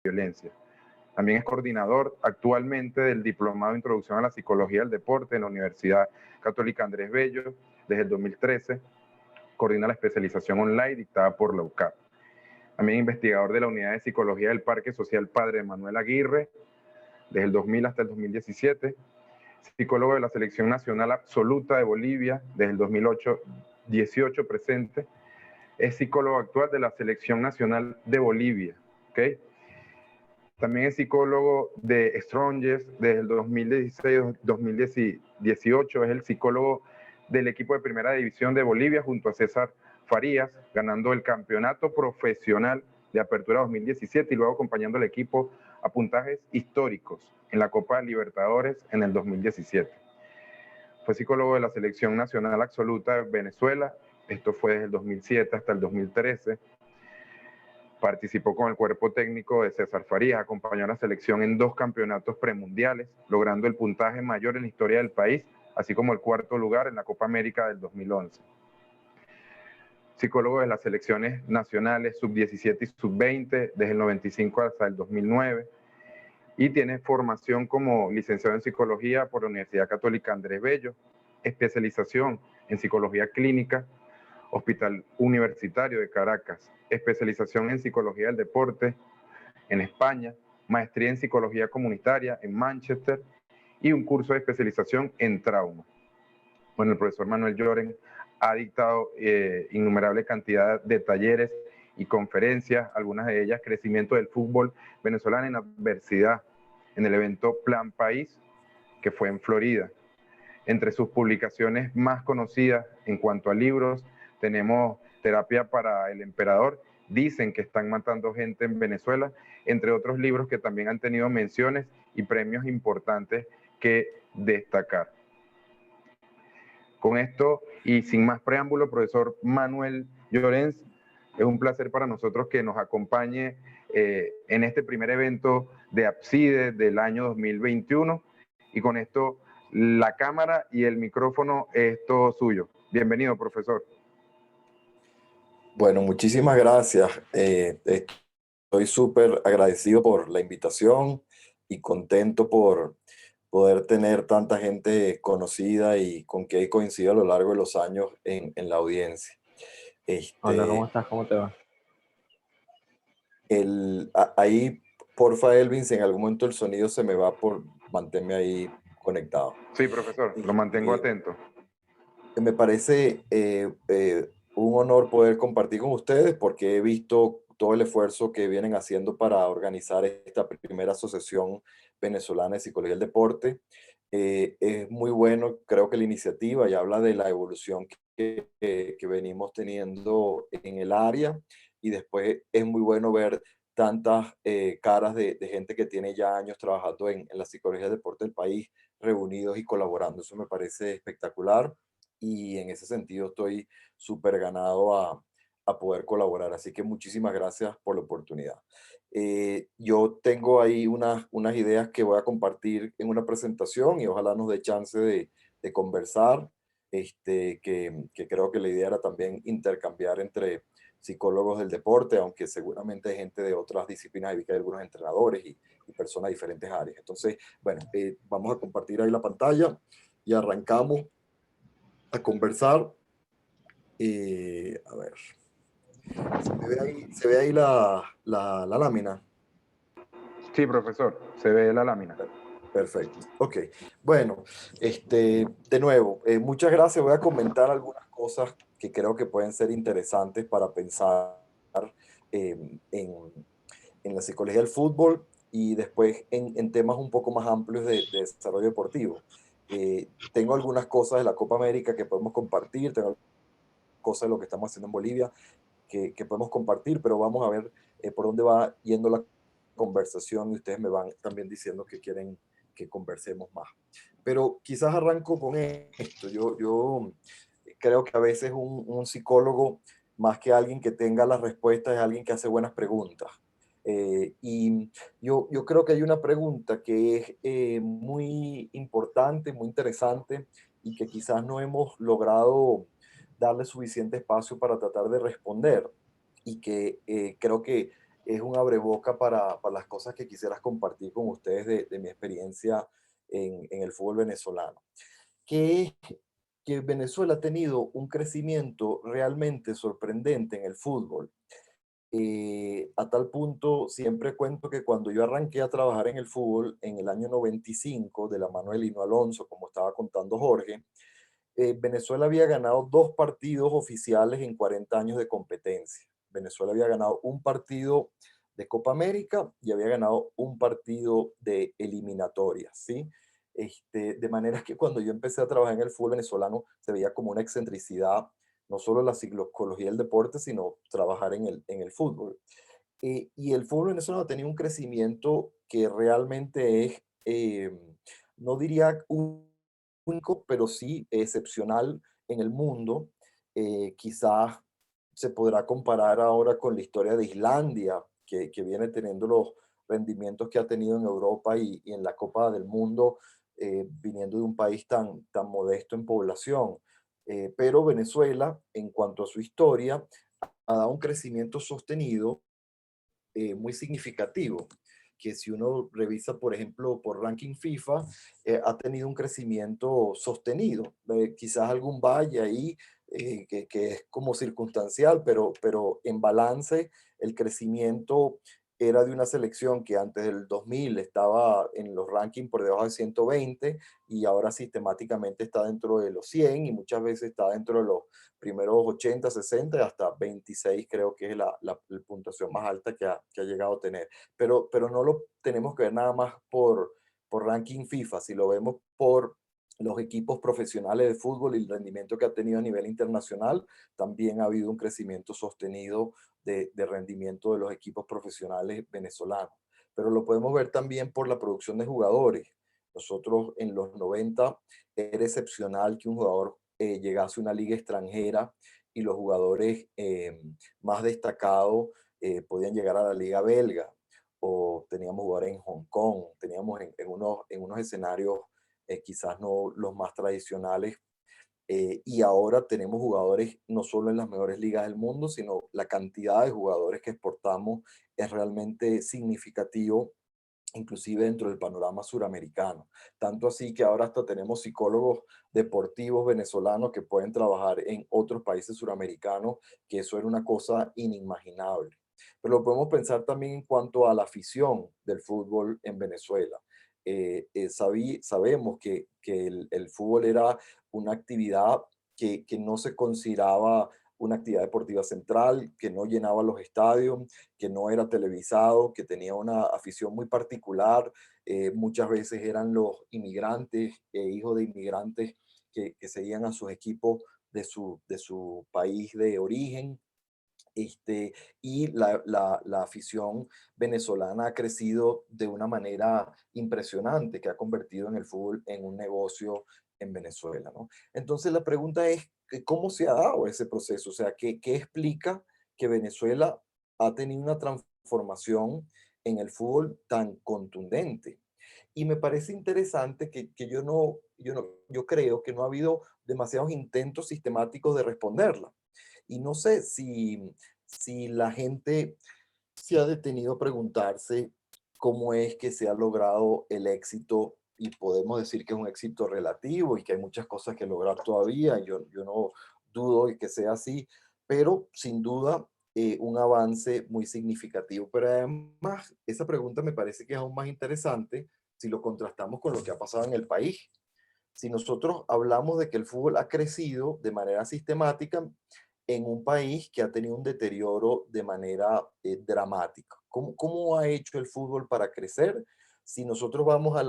violencia. También es coordinador actualmente del Diplomado de Introducción a la Psicología del Deporte en la Universidad Católica Andrés Bello desde el 2013. Coordina la especialización online dictada por la UCAP. También investigador de la Unidad de Psicología del Parque Social Padre Manuel Aguirre desde el 2000 hasta el 2017. Psicólogo de la Selección Nacional Absoluta de Bolivia desde el 2018 presente. Es psicólogo actual de la Selección Nacional de Bolivia. ¿Okay? También es psicólogo de Strongest desde el 2016-2018. Es el psicólogo del equipo de Primera División de Bolivia junto a César Farías, ganando el campeonato profesional de Apertura 2017 y luego acompañando al equipo a puntajes históricos en la Copa Libertadores en el 2017. Fue psicólogo de la Selección Nacional Absoluta de Venezuela. Esto fue desde el 2007 hasta el 2013. Participó con el cuerpo técnico de César Farías, acompañó a la selección en 2 campeonatos premundiales, logrando el puntaje mayor en la historia del país, así como el 4º lugar en la Copa América del 2011. Psicólogo de las selecciones nacionales sub-17 y sub-20 desde el 95 hasta el 2009 y tiene formación como licenciado en psicología por la Universidad Católica Andrés Bello, especialización en psicología clínica, Hospital Universitario de Caracas, especialización en psicología del deporte en España, maestría en psicología comunitaria en Manchester y un curso de especialización en trauma. Bueno, el profesor Manuel Lloren ha dictado innumerable cantidad de talleres y conferencias, algunas de ellas crecimiento del fútbol venezolano en adversidad, en el evento Plan País, que fue en Florida. Entre sus publicaciones más conocidas en cuanto a libros, tenemos Terapia para el Emperador, Dicen que están matando gente en Venezuela, entre otros libros que también han tenido menciones y premios importantes que destacar. Con esto y sin más preámbulo, profesor Manuel Llorens, es un placer para nosotros que nos acompañe en este primer evento de APSIDE del año 2021 y con esto la cámara y el micrófono es todo suyo. Bienvenido, profesor. Bueno, muchísimas gracias. Estoy súper agradecido por la invitación y contento por poder tener tanta gente conocida y con que he coincidido a lo largo de los años en la audiencia. Hola, ¿cómo estás? ¿Cómo te va? Ahí, porfa, Elvin, si en algún momento el sonido se me va, manténme ahí conectado. Sí, profesor, lo mantengo atento. Me parece un honor poder compartir con ustedes porque he visto todo el esfuerzo que vienen haciendo para organizar esta primera asociación venezolana de psicología del deporte. Es muy bueno, creo que la iniciativa y habla de la evolución que venimos teniendo en el área y después es muy bueno ver tantas caras de gente que tiene ya años trabajando en la psicología del deporte del país reunidos y colaborando. Eso me parece espectacular y en ese sentido estoy súper ganado a poder colaborar. Así que muchísimas gracias por la oportunidad. Yo tengo ahí unas ideas que voy a compartir en una presentación y ojalá nos dé chance de conversar, que creo que la idea era también intercambiar entre psicólogos del deporte, aunque seguramente hay gente de otras disciplinas, hay algunos entrenadores y personas de diferentes áreas. Entonces, bueno, vamos a compartir ahí la pantalla y arrancamos a conversar. A ver, ¿se ve ahí la lámina? Sí, profesor, se ve la lámina. Perfecto. Ok. Bueno, de nuevo, muchas gracias. Voy a comentar algunas cosas que creo que pueden ser interesantes para pensar en la psicología del fútbol y después en temas un poco más amplios de desarrollo deportivo. Tengo algunas cosas de la Copa América que podemos compartir, tengo cosas de lo que estamos haciendo en Bolivia que podemos compartir, pero vamos a ver por dónde va yendo la conversación y ustedes me van también diciendo que quieren que conversemos más. Pero quizás arranco con esto. Yo creo que a veces un psicólogo, más que alguien que tenga las respuestas, es alguien que hace buenas preguntas. Y yo creo que hay una pregunta que es muy importante, muy interesante y que quizás no hemos logrado darle suficiente espacio para tratar de responder y que creo que es un abreboca para las cosas que quisieras compartir con ustedes de mi experiencia en el fútbol venezolano. Que es que Venezuela ha tenido un crecimiento realmente sorprendente en el fútbol. A tal punto, siempre cuento que cuando yo arranqué a trabajar en el fútbol en el año 95, de la mano de Lino Alonso, como estaba contando Jorge, Venezuela había ganado 2 partidos oficiales en 40 años de competencia. Venezuela había ganado un partido de Copa América y había ganado un partido de eliminatorias, ¿sí? De manera que cuando yo empecé a trabajar en el fútbol venezolano se veía como una excentricidad, no solo la psicología del deporte, sino trabajar en el fútbol. Y el fútbol venezolano ha tenido un crecimiento que realmente es, no diría único, pero sí excepcional en el mundo. Quizás se podrá comparar ahora con la historia de Islandia, que viene teniendo los rendimientos que ha tenido en Europa y en la Copa del Mundo, viniendo de un país tan modesto en población. Pero Venezuela, en cuanto a su historia, ha dado un crecimiento sostenido muy significativo, que si uno revisa, por ejemplo, por ranking FIFA, ha tenido un crecimiento sostenido. Quizás algún valle ahí que es como circunstancial, pero en balance el crecimiento era de una selección que antes del 2000 estaba en los rankings por debajo de 120 y ahora sistemáticamente está dentro de los 100 y muchas veces está dentro de los primeros 80, 60 y hasta 26 creo que es la puntuación más alta que ha llegado a tener. Pero no lo tenemos que ver nada más por ranking FIFA, si lo vemos por los equipos profesionales de fútbol y el rendimiento que ha tenido a nivel internacional, también ha habido un crecimiento sostenido de rendimiento de los equipos profesionales venezolanos. Pero lo podemos ver también por la producción de jugadores. Nosotros en los 90 era excepcional que un jugador llegase a una liga extranjera y los jugadores más destacados podían llegar a la liga belga o teníamos jugadores en Hong Kong, teníamos en unos escenarios quizás no los más tradicionales y ahora tenemos jugadores no solo en las mejores ligas del mundo, sino la cantidad de jugadores que exportamos es realmente significativo inclusive dentro del panorama suramericano. Tanto así que ahora hasta tenemos psicólogos deportivos venezolanos que pueden trabajar en otros países suramericanos, que eso era una cosa inimaginable. Pero lo podemos pensar también en cuanto a la afición del fútbol en Venezuela. Sabemos que el fútbol era una actividad que no se consideraba una actividad deportiva central, que no llenaba los estadios, que no era televisado, que tenía una afición muy particular. Muchas veces eran los inmigrantes, hijos de inmigrantes que seguían a sus equipos de su país de origen. Y la afición venezolana ha crecido de una manera impresionante, que ha convertido en el fútbol en un negocio en Venezuela, ¿no? Entonces la pregunta es, ¿cómo se ha dado ese proceso? O sea, ¿qué explica que Venezuela ha tenido una transformación en el fútbol tan contundente? Y me parece interesante que yo creo que no ha habido demasiados intentos sistemáticos de responderla. Y no sé si la gente se ha detenido a preguntarse cómo es que se ha logrado el éxito, y podemos decir que es un éxito relativo y que hay muchas cosas que lograr todavía. Yo no dudo de que sea así, pero sin duda un avance muy significativo. Pero además, esa pregunta me parece que es aún más interesante si lo contrastamos con lo que ha pasado en el país. Si nosotros hablamos de que el fútbol ha crecido de manera sistemática en un país que ha tenido un deterioro de manera dramática. ¿Cómo ha hecho el fútbol para crecer? Si nosotros vamos a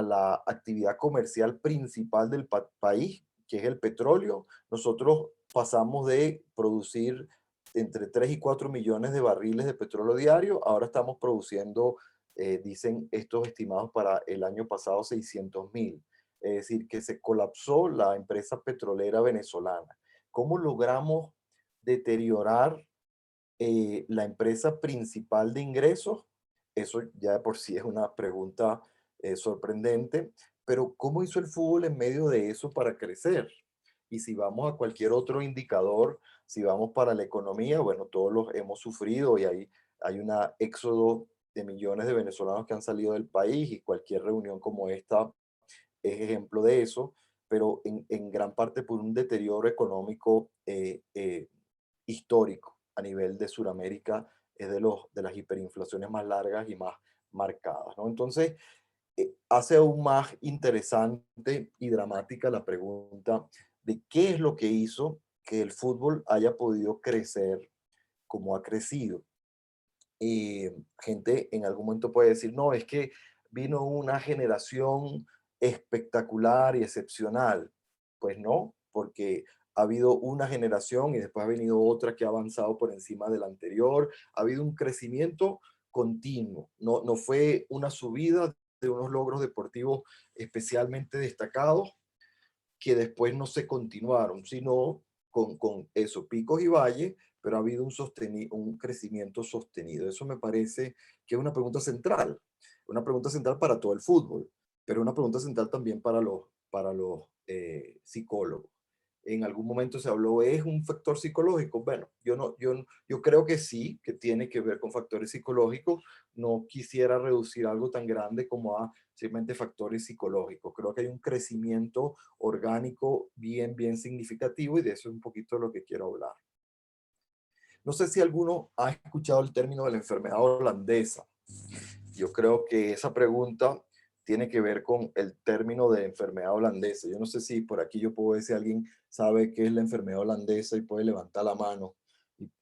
la actividad comercial principal del país, que es el petróleo, nosotros pasamos de producir entre 3 y 4 millones de barriles de petróleo diario, ahora estamos produciendo, dicen estos estimados para el año pasado, 600.000. Es decir, que se colapsó la empresa petrolera venezolana. ¿Cómo logramos deteriorar la empresa principal de ingresos? Eso ya de por sí es una pregunta sorprendente, pero ¿cómo hizo el fútbol en medio de eso para crecer? Y si vamos a cualquier otro indicador, si vamos para la economía, bueno, todos los hemos sufrido y hay hay un éxodo de millones de venezolanos que han salido del país y cualquier reunión como esta es ejemplo de eso, pero en gran parte por un deterioro económico histórico a nivel de Sudamérica, es de las hiperinflaciones más largas y más marcadas, ¿no? Entonces, hace aún más interesante y dramática la pregunta de qué es lo que hizo que el fútbol haya podido crecer como ha crecido. Gente en algún momento puede decir, no, es que vino una generación espectacular y excepcional. Pues no, porque ha habido una generación y después ha venido otra que ha avanzado por encima de la anterior. Ha habido un crecimiento continuo. No fue una subida de unos logros deportivos especialmente destacados que después no se continuaron, sino con eso, picos y valles, pero ha habido un crecimiento sostenido. Eso me parece que es una pregunta central para todo el fútbol, pero una pregunta central también para los psicólogos. En algún momento se habló, ¿es un factor psicológico? Bueno, yo creo que sí, que tiene que ver con factores psicológicos. No quisiera reducir algo tan grande como a simplemente factores psicológicos. Creo que hay un crecimiento orgánico bien significativo y de eso es un poquito lo que quiero hablar. No sé si alguno ha escuchado el término de la enfermedad holandesa. Yo creo que esa pregunta tiene que ver con el término de enfermedad holandesa. Yo no sé si por aquí yo puedo ver si alguien sabe qué es la enfermedad holandesa y puede levantar la mano.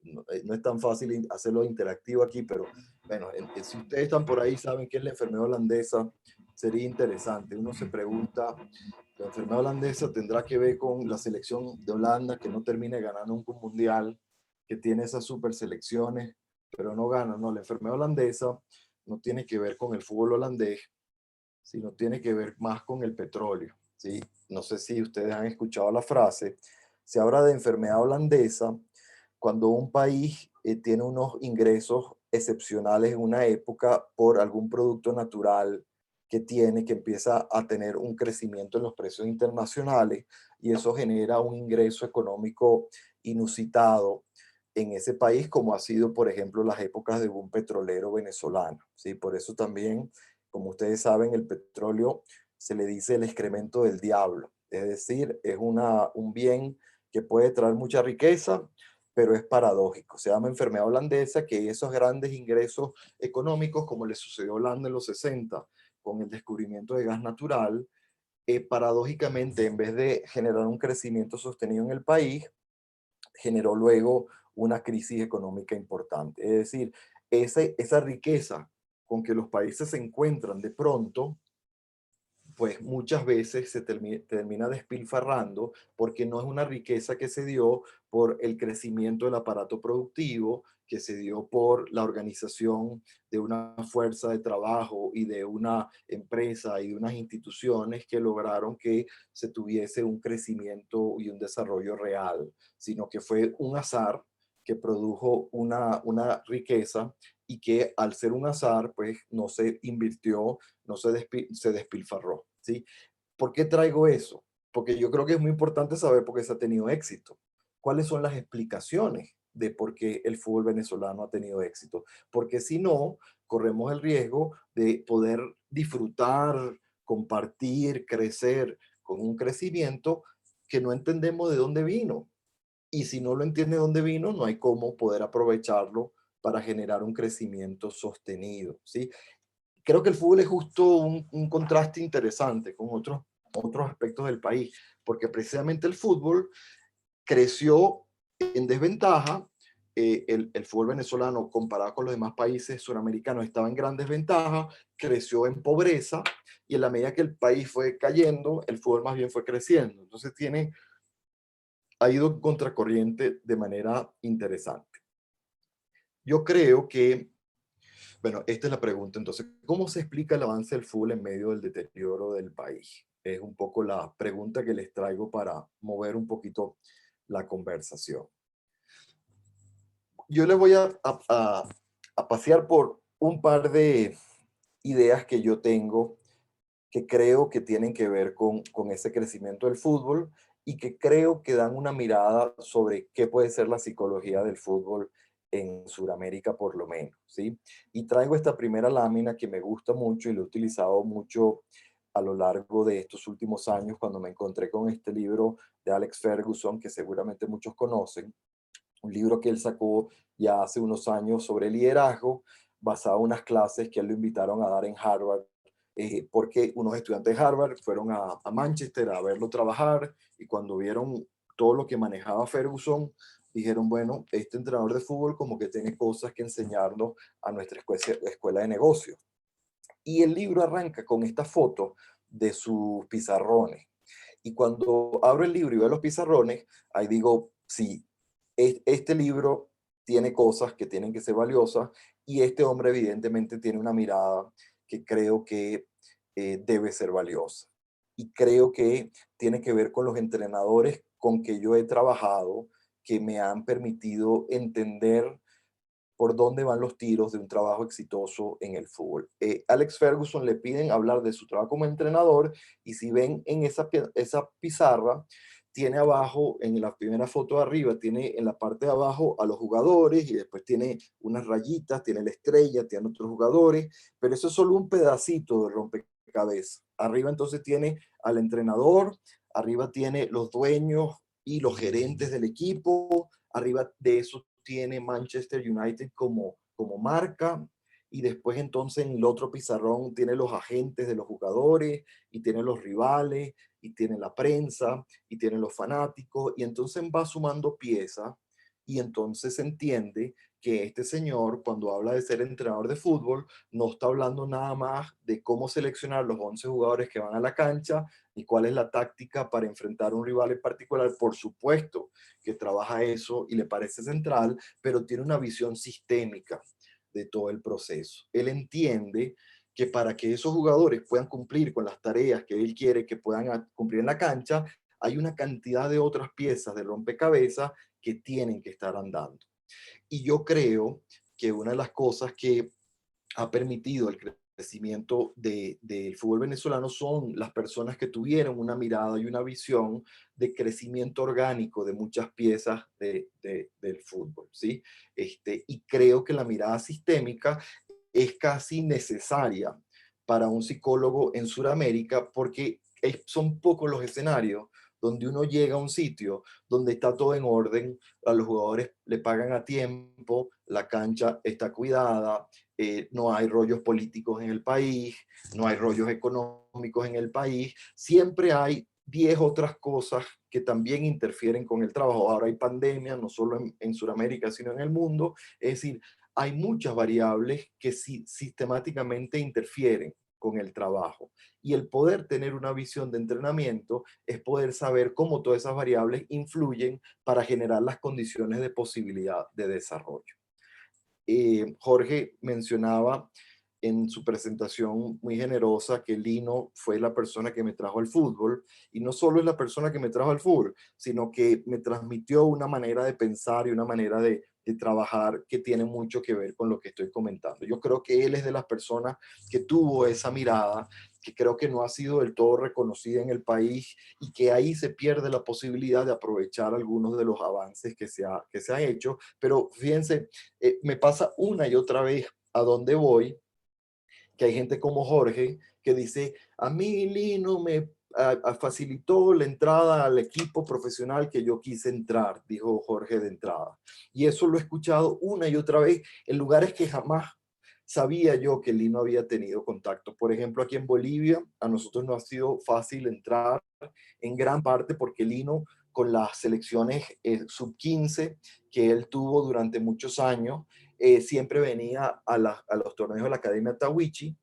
No es tan fácil hacerlo interactivo aquí, pero bueno, si ustedes están por ahí saben qué es la enfermedad holandesa, sería interesante. Uno se pregunta, la enfermedad holandesa tendrá que ver con la selección de Holanda que no termine ganando un mundial, que tiene esas super selecciones, pero no gana. No, la enfermedad holandesa no tiene que ver con el fútbol holandés, sino tiene que ver más con el petróleo, ¿sí? No sé si ustedes han escuchado la frase, se habla de enfermedad holandesa cuando un país tiene unos ingresos excepcionales en una época por algún producto natural que tiene, que empieza a tener un crecimiento en los precios internacionales y eso genera un ingreso económico inusitado en ese país, como ha sido, por ejemplo, las épocas de boom petrolero venezolano, ¿sí? Por eso también, como ustedes saben, el petróleo se le dice el excremento del diablo, es decir, es un bien que puede traer mucha riqueza, pero es paradójico. Se llama enfermedad holandesa, que esos grandes ingresos económicos, como le sucedió a Holanda en los 60, con el descubrimiento de gas natural, paradójicamente, en vez de generar un crecimiento sostenido en el país, generó luego una crisis económica importante. Es decir, esa riqueza con que los países se encuentran de pronto, pues muchas veces se termina despilfarrando porque no es una riqueza que se dio por el crecimiento del aparato productivo, que se dio por la organización de una fuerza de trabajo y de una empresa y de unas instituciones que lograron que se tuviese un crecimiento y un desarrollo real, sino que fue un azar que produjo una riqueza y que al ser un azar, pues no se invirtió, no se despilfarró, ¿sí? ¿Por qué traigo eso? Porque yo creo que es muy importante saber por qué se ha tenido éxito. ¿Cuáles son las explicaciones de por qué el fútbol venezolano ha tenido éxito? Porque si no, corremos el riesgo de poder disfrutar, compartir, crecer con un crecimiento que no entendemos de dónde vino. Y si no lo entiende de dónde vino, no hay cómo poder aprovecharlo para generar un crecimiento sostenido, ¿sí? Creo que el fútbol es justo un contraste interesante con otros aspectos del país, porque precisamente el fútbol creció en desventaja. El fútbol venezolano, comparado con los demás países suramericanos, estaba en gran desventaja, creció en pobreza, y en la medida que el país fue cayendo, el fútbol más bien fue creciendo. Entonces ha ido contracorriente de manera interesante. Yo creo que, bueno, esta es la pregunta entonces, ¿cómo se explica el avance del fútbol en medio del deterioro del país? Es un poco la pregunta que les traigo para mover un poquito la conversación. Yo les voy a pasear por un par de ideas que yo tengo que creo que tienen que ver con ese crecimiento del fútbol y que creo que dan una mirada sobre qué puede ser la psicología del fútbol en Sudamérica por lo menos, ¿sí? Y traigo esta primera lámina que me gusta mucho y lo he utilizado mucho a lo largo de estos últimos años cuando me encontré con este libro de Alex Ferguson, que seguramente muchos conocen, un libro que él sacó ya hace unos años sobre liderazgo, basado en unas clases que él lo invitaron a dar en Harvard, porque unos estudiantes de Harvard fueron a Manchester a verlo trabajar y cuando vieron todo lo que manejaba Ferguson, dijeron, bueno, este entrenador de fútbol como que tiene cosas que enseñarnos a nuestra escuela de negocios. Y el libro arranca con esta foto de sus pizarrones. Y cuando abro el libro y veo los pizarrones, ahí digo, sí, este libro tiene cosas que tienen que ser valiosas y este hombre evidentemente tiene una mirada que creo que debe ser valiosa. Y creo que tiene que ver con los entrenadores con que yo he trabajado, que me han permitido entender por dónde van los tiros de un trabajo exitoso en el fútbol. Alex Ferguson le piden hablar de su trabajo como entrenador y si ven en esa pizarra, tiene abajo, en la primera foto de arriba, tiene en la parte de abajo a los jugadores y después tiene unas rayitas, tiene la estrella, tiene otros jugadores, pero eso es solo un pedacito de rompecabezas. Arriba entonces tiene al entrenador, arriba tiene los dueños y los gerentes del equipo, arriba de eso tiene Manchester United como marca y después entonces en el otro pizarrón tiene los agentes de los jugadores y tiene los rivales y tiene la prensa y tiene los fanáticos y entonces va sumando piezas y entonces se entiende que este señor cuando habla de ser entrenador de fútbol no está hablando nada más de cómo seleccionar los 11 jugadores que van a la cancha y cuál es la táctica para enfrentar a un rival en particular. Por supuesto que trabaja eso y le parece central, pero tiene una visión sistémica de todo el proceso. Él entiende que para que esos jugadores puedan cumplir con las tareas que él quiere que puedan cumplir en la cancha, hay una cantidad de otras piezas de rompecabezas que tienen que estar andando. Y yo creo que una de las cosas que ha permitido el crecimiento del fútbol venezolano son las personas que tuvieron una mirada y una visión de crecimiento orgánico de muchas piezas del fútbol, ¿sí? Y creo que la mirada sistémica es casi necesaria para un psicólogo en Sudamérica porque son pocos los escenarios donde uno llega a un sitio donde está todo en orden, a los jugadores le pagan a tiempo, la cancha está cuidada, no hay rollos políticos en el país, no hay rollos económicos en el país, siempre hay 10 otras cosas que también interfieren con el trabajo. Ahora hay pandemia, no solo en Sudamérica, sino en el mundo. Es decir, hay muchas variables que sistemáticamente interfieren con el trabajo. Y el poder tener una visión de entrenamiento es poder saber cómo todas esas variables influyen para generar las condiciones de posibilidad de desarrollo. Jorge mencionaba en su presentación muy generosa que Lino fue la persona que me trajo al fútbol y no solo es la persona que me trajo al fútbol, sino que me transmitió una manera de pensar y una manera de trabajar que tiene mucho que ver con lo que estoy comentando. Yo creo que él es de las personas que tuvo esa mirada que creo que no ha sido del todo reconocida en el país y que ahí se pierde la posibilidad de aprovechar algunos de los avances que se ha hecho. Pero fíjense, me pasa una y otra vez a donde voy, que hay gente como Jorge que dice, a mí Lino me facilitó la entrada al equipo profesional que yo quise entrar, dijo Jorge de entrada. Y eso lo he escuchado una y otra vez en lugares que jamás sabía yo que Lino había tenido contacto. Por ejemplo, aquí en Bolivia, a nosotros no ha sido fácil entrar en gran parte porque Lino, con las selecciones sub-15 que él tuvo durante muchos años, siempre venía a los torneos de la Academia Tawichi.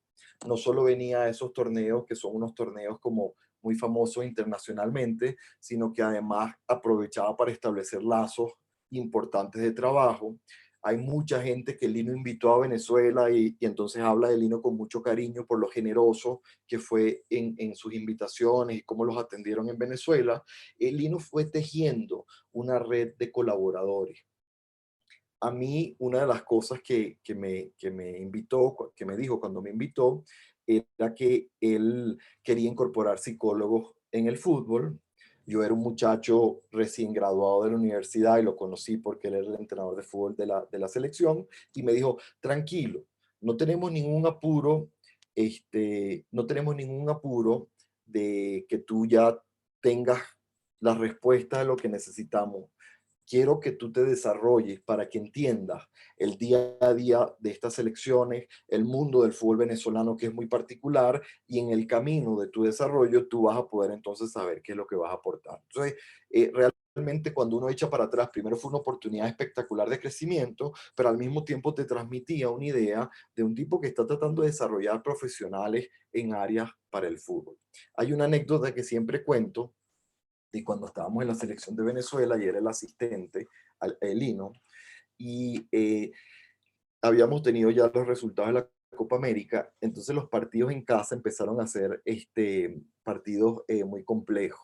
No solo venía a esos torneos, que son unos torneos como muy famosos internacionalmente, sino que además aprovechaba para establecer lazos importantes de trabajo. Hay mucha gente que Lino invitó a Venezuela y entonces habla de Lino con mucho cariño por lo generoso que fue en sus invitaciones y cómo los atendieron en Venezuela. Lino fue tejiendo una red de colaboradores. A mí una de las cosas que me invitó, que me dijo cuando me invitó, era que él quería incorporar psicólogos en el fútbol Yo era un muchacho recién graduado de la universidad y lo conocí porque él era el entrenador de fútbol de la selección y me dijo, tranquilo, no tenemos ningún apuro, no tenemos ningún apuro de que tú ya tengas la respuesta de lo que necesitamos. Quiero que tú te desarrolles para que entiendas el día a día de estas selecciones, el mundo del fútbol venezolano que es muy particular y en el camino de tu desarrollo tú vas a poder entonces saber qué es lo que vas a aportar. Entonces, realmente cuando uno echa para atrás, primero fue una oportunidad espectacular de crecimiento, pero al mismo tiempo te transmitía una idea de un tipo que está tratando de desarrollar profesionales en áreas para el fútbol. Hay una anécdota que siempre cuento de cuando estábamos en la selección de Venezuela y era el asistente, Lino, y habíamos tenido ya los resultados de la Copa América, entonces los partidos en casa empezaron a ser partidos muy complejos.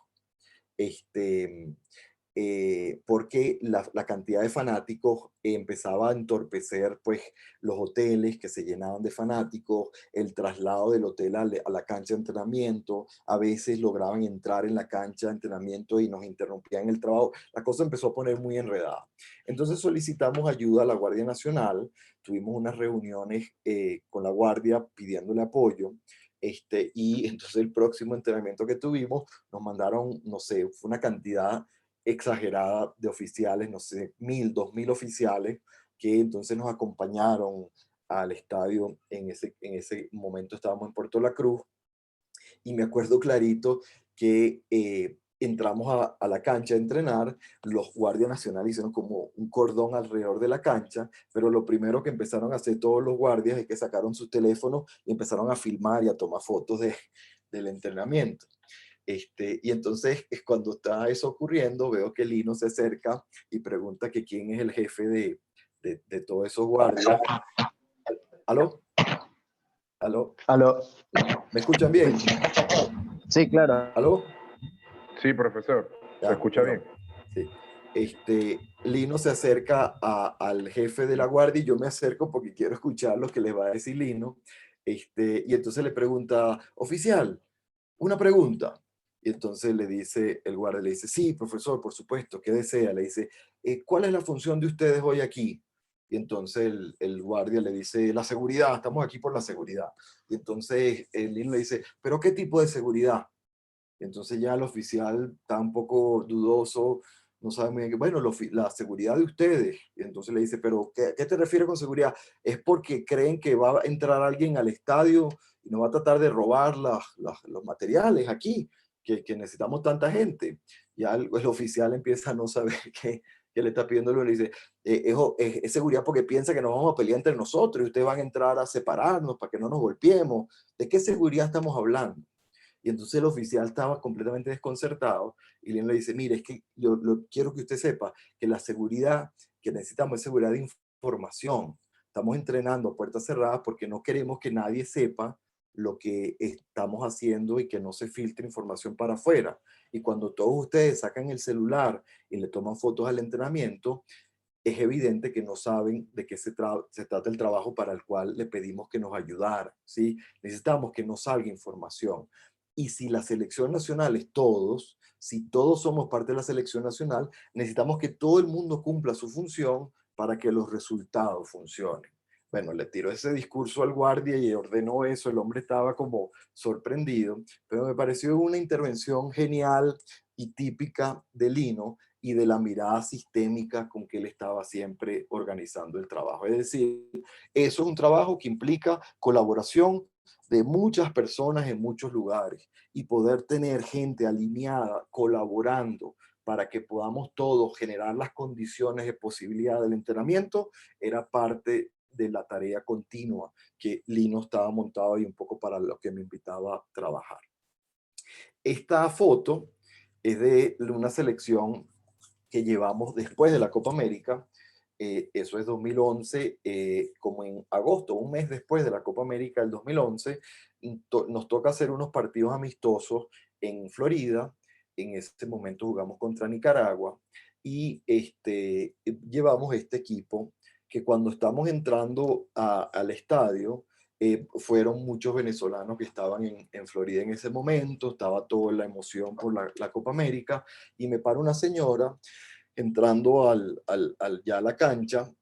Este, porque la cantidad de fanáticos empezaba a entorpecer pues los hoteles que se llenaban de fanáticos, el traslado del hotel a la cancha de entrenamiento, a veces lograban entrar en la cancha de entrenamiento y nos interrumpían el trabajo, la cosa empezó a poner muy enredada. Entonces solicitamos ayuda a la Guardia Nacional, tuvimos unas reuniones con la Guardia pidiéndole apoyo, y entonces el próximo entrenamiento que tuvimos nos mandaron, no sé, fue una cantidad exagerada de oficiales, no sé, 1000, 2000 oficiales, que entonces nos acompañaron al estadio. En ese momento estábamos en Puerto La Cruz y me acuerdo clarito que entramos a la cancha a entrenar, los guardias nacionales hicieron como un cordón alrededor de la cancha, pero lo primero que empezaron a hacer todos los guardias es que sacaron sus teléfonos y empezaron a filmar y a tomar fotos del entrenamiento. Y entonces es cuando está eso ocurriendo, veo que Lino se acerca y pregunta que quién es el jefe de todos esos guardias. ¿Aló? ¿Aló? Aló. ¿Me escuchan bien? Sí, claro. ¿Aló? Sí, profesor, se Ya, escucha bueno, bien. sí. Lino se acerca al jefe de la guardia y yo me acerco porque quiero escuchar lo que le va a decir Lino. Y entonces le pregunta, oficial, una pregunta. Y entonces le dice, el guardia le dice, sí, profesor, por supuesto, ¿qué desea? Le dice, ¿cuál es la función de ustedes hoy aquí? Y entonces el guardia le dice, la seguridad, estamos aquí por la seguridad. Y entonces el Lino le dice, ¿pero qué tipo de seguridad? Entonces ya el oficial está un poco dudoso, no sabe muy bien, bueno, la seguridad de ustedes. Y entonces le dice, pero ¿qué te refieres con seguridad? ¿Es porque creen que va a entrar alguien al estadio y nos va a tratar de robar los materiales aquí, que necesitamos tanta gente? Ya el oficial empieza a no saber qué le está pidiendo, le dice, es seguridad porque piensa que nos vamos a pelear entre nosotros y ustedes van a entrar a separarnos para que no nos golpeemos. ¿De qué seguridad estamos hablando? Y entonces el oficial estaba completamente desconcertado y Lino le dice, mire, es que yo quiero que usted sepa que la seguridad que necesitamos es seguridad de información. Estamos entrenando a puertas cerradas porque no queremos que nadie sepa lo que estamos haciendo y que no se filtre información para afuera. Y cuando todos ustedes sacan el celular y le toman fotos al entrenamiento, es evidente que no saben de qué se trata el trabajo para el cual le pedimos que nos ayudara, ¿sí? Necesitamos que nos salga información. Y si la selección nacional es todos, si todos somos parte de la selección nacional, necesitamos que todo el mundo cumpla su función para que los resultados funcionen. Bueno, le tiró ese discurso al guardia y ordenó eso, el hombre estaba como sorprendido, pero me pareció una intervención genial y típica de Lino, y de la mirada sistémica con que él estaba siempre organizando el trabajo. Es decir, eso es un trabajo que implica colaboración de muchas personas en muchos lugares y poder tener gente alineada, colaborando para que podamos todos generar las condiciones de posibilidad del entrenamiento, era parte de la tarea continua que Lino estaba montado y un poco para lo que me invitaba a trabajar. Esta foto es de una selección que llevamos después de la Copa América. Eso es 2011, como en agosto, un mes después de la Copa América del 2011, nos toca hacer unos partidos amistosos en Florida. En ese momento jugamos contra Nicaragua y llevamos este equipo que cuando estamos entrando al estadio, fueron muchos venezolanos que estaban en Florida en ese momento, estaba toda la emoción por la Copa América, y me para una señora entrando ya a la cancha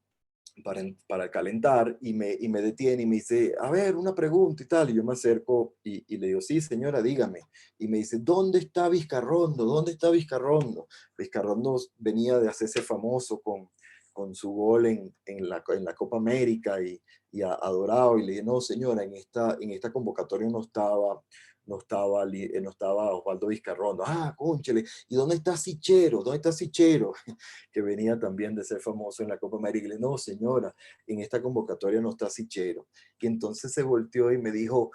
para calentar, y me detiene y me dice, a ver, una pregunta y tal, y yo me acerco y le digo, sí, señora, dígame. Y me dice, ¿dónde está Vizcarrondo? ¿Dónde está Vizcarrondo? Vizcarrondo venía de hacerse famoso con su gol en la Copa América y adorado, y le dije, no, señora, en esta convocatoria no estaba Osvaldo Vizcarrondo. Ah, cónchale, ¿y dónde está Sichero? ¿Dónde está Sichero? Que venía también de ser famoso en la Copa América. Y le dije, no, señora, en esta convocatoria no está Sichero. Y entonces se volteó y me dijo,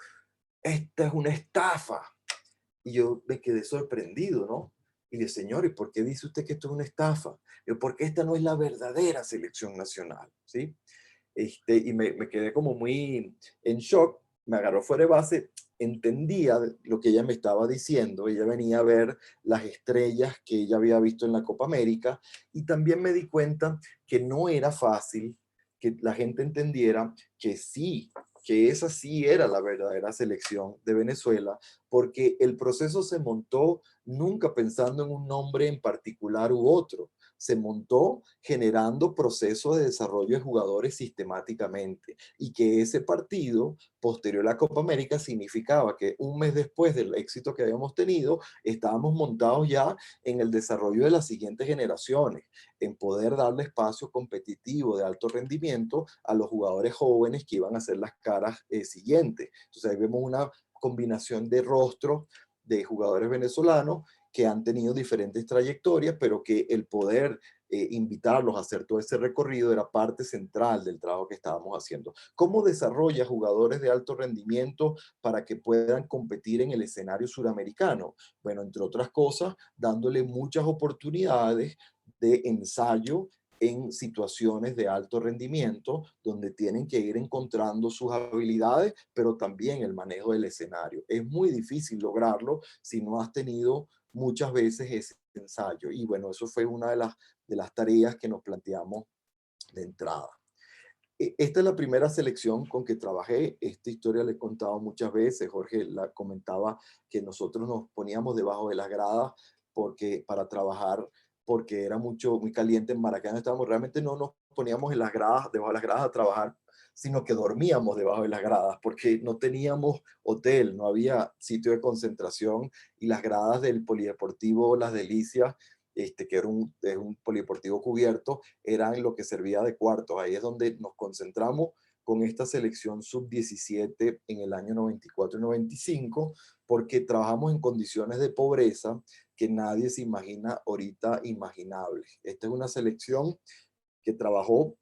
esta es una estafa. Y yo me quedé sorprendido, ¿no? Y le dije, señor, ¿y por qué dice usted que esto es una estafa? Yo, porque esta no es la verdadera selección nacional, ¿sí? Y me quedé como muy en shock, me agarró fuera de base, entendía lo que ella me estaba diciendo, ella venía a ver las estrellas que ella había visto en la Copa América, y también me di cuenta que no era fácil que la gente entendiera que sí, que esa sí era la verdadera selección de Venezuela, porque el proceso se montó nunca pensando en un nombre en particular u otro, se montó generando procesos de desarrollo de jugadores sistemáticamente, y que ese partido posterior a la Copa América significaba que un mes después del éxito que habíamos tenido, estábamos montados ya en el desarrollo de las siguientes generaciones, en poder darle espacio competitivo de alto rendimiento a los jugadores jóvenes que iban a ser las caras siguientes. Entonces ahí vemos una combinación de rostros de jugadores venezolanos que han tenido diferentes trayectorias, pero que el poder invitarlos a hacer todo ese recorrido era parte central del trabajo que estábamos haciendo. ¿Cómo desarrolla jugadores de alto rendimiento para que puedan competir en el escenario suramericano? Bueno, entre otras cosas, dándole muchas oportunidades de ensayo en situaciones de alto rendimiento, donde tienen que ir encontrando sus habilidades, pero también el manejo del escenario. Es muy difícil lograrlo si no has tenido muchas veces ese ensayo. Y bueno, eso fue una de las tareas que nos planteamos de entrada. Esta es la primera selección con que trabajé. Esta historia la he contado muchas veces. Jorge la comentaba que nosotros nos poníamos debajo de las gradas para trabajar, porque era muy caliente en Maracaná. Realmente no nos poníamos en las gradas, debajo de las gradas a trabajar, sino que dormíamos debajo de las gradas, porque no teníamos hotel, no había sitio de concentración, y las gradas del Polideportivo Las Delicias, que es un polideportivo cubierto, eran lo que servía de cuartos. Ahí es donde nos concentramos con esta selección sub-17 en el año 94 y 95, porque trabajamos en condiciones de pobreza que nadie se imagina ahorita imaginables. Esta es una selección que trabajó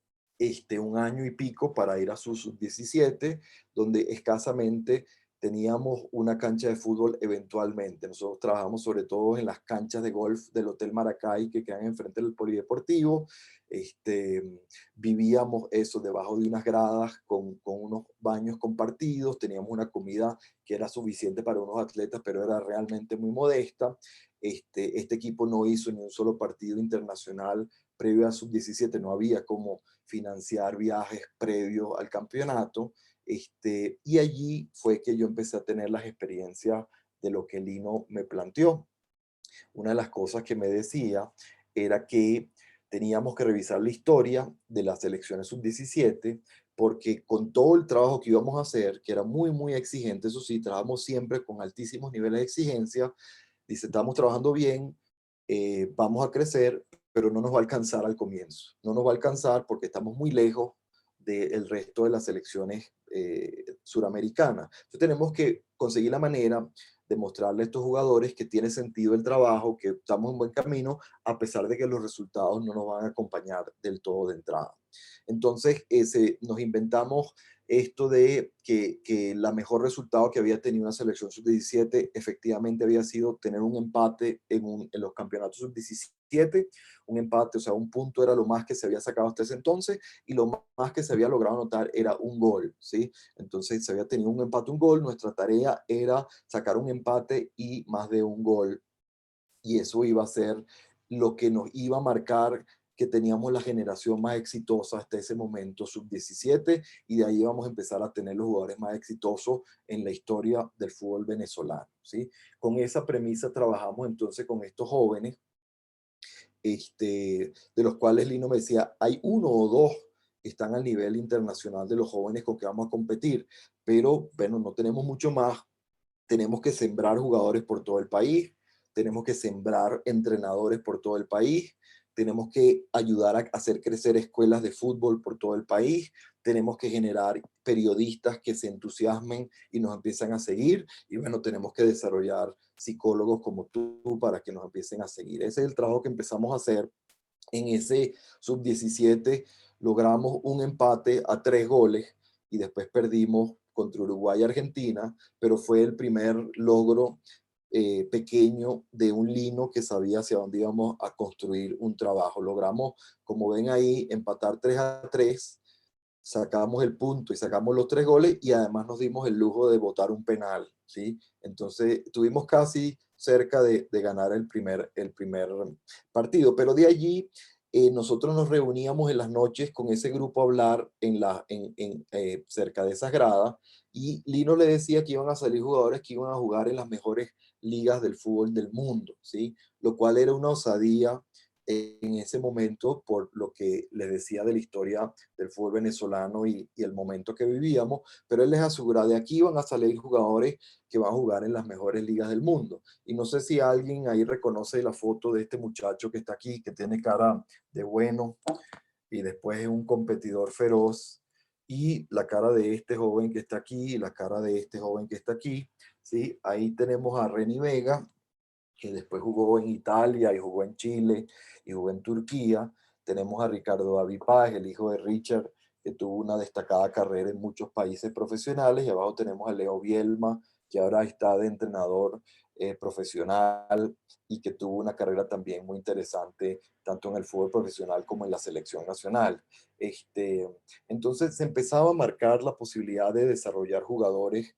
un año y pico para ir a su sub-17, donde escasamente teníamos una cancha de fútbol eventualmente. Nosotros trabajamos sobre todo en las canchas de golf del Hotel Maracay, que quedan enfrente del polideportivo. Vivíamos eso debajo de unas gradas con unos baños compartidos, teníamos una comida que era suficiente para unos atletas, pero era realmente muy modesta. Este equipo no hizo ni un solo partido internacional previo a sub-17, no había cómo financiar viajes previos al campeonato. Y allí fue que yo empecé a tener las experiencias de lo que Lino me planteó. Una de las cosas que me decía era que teníamos que revisar la historia de las selecciones sub-17, porque con todo el trabajo que íbamos a hacer, que era muy, muy exigente, eso sí, trabajamos siempre con altísimos niveles de exigencia. Dice, estamos trabajando bien, vamos a crecer, pero no nos va a alcanzar al comienzo. No nos va a alcanzar porque estamos muy lejos del resto de las selecciones suramericanas. Entonces tenemos que conseguir la manera de mostrarle a estos jugadores que tiene sentido el trabajo, que estamos en buen camino, a pesar de que los resultados no nos van a acompañar del todo de entrada. Entonces nos inventamos esto de que la mejor resultado que había tenido una selección sub-17 efectivamente había sido tener un empate en los campeonatos sub-17, un empate, o sea, un punto era lo más que se había sacado hasta ese entonces, y lo más que se había logrado anotar era un gol, ¿sí? Entonces se había tenido un empate, un gol, nuestra tarea era sacar un empate y más de un gol, y eso iba a ser lo que nos iba a marcar que teníamos la generación más exitosa hasta ese momento, sub-17, y de ahí vamos a empezar a tener los jugadores más exitosos en la historia del fútbol venezolano, ¿sí? Con esa premisa trabajamos entonces con estos jóvenes, de los cuales Lino me decía, hay uno o dos que están al nivel internacional de los jóvenes con que vamos a competir, pero bueno, no tenemos mucho más. Tenemos que sembrar jugadores por todo el país, tenemos que sembrar entrenadores por todo el país, tenemos que ayudar a hacer crecer escuelas de fútbol por todo el país, tenemos que generar periodistas que se entusiasmen y nos empiezan a seguir, y bueno, tenemos que desarrollar psicólogos como tú para que nos empiecen a seguir. Ese es el trabajo que empezamos a hacer. En ese sub-17 logramos un empate a 3 goles y después perdimos contra Uruguay y Argentina, pero fue el primer logro pequeño de un Lino que sabía hacia dónde íbamos a construir un trabajo. Logramos, como ven ahí, empatar 3-3, sacamos el punto y sacamos los 3 goles y además nos dimos el lujo de botar un penal, ¿sí? Entonces tuvimos casi cerca de ganar el primer partido, pero de allí nosotros nos reuníamos en las noches con ese grupo a hablar cerca de esas gradas, y Lino le decía que iban a salir jugadores que iban a jugar en las mejores ligas del fútbol del mundo, ¿sí? Lo cual era una osadía en ese momento por lo que les decía de la historia del fútbol venezolano y el momento que vivíamos, pero él les asegura, de aquí van a salir jugadores que van a jugar en las mejores ligas del mundo. Y no sé si alguien ahí reconoce la foto de este muchacho que está aquí, que tiene cara de bueno y después es un competidor feroz, y la cara de este joven que está aquí y la cara de este joven que está aquí, ¿sí? Ahí tenemos a Reni Vega, que después jugó en Italia y jugó en Chile y jugó en Turquía. Tenemos a Ricardo David Páez, el hijo de Richard, que tuvo una destacada carrera en muchos países profesionales. Y abajo tenemos a Leo Bielma, que ahora está de entrenador profesional y que tuvo una carrera también muy interesante, tanto en el fútbol profesional como en la selección nacional. Entonces se empezaba a marcar la posibilidad de desarrollar jugadores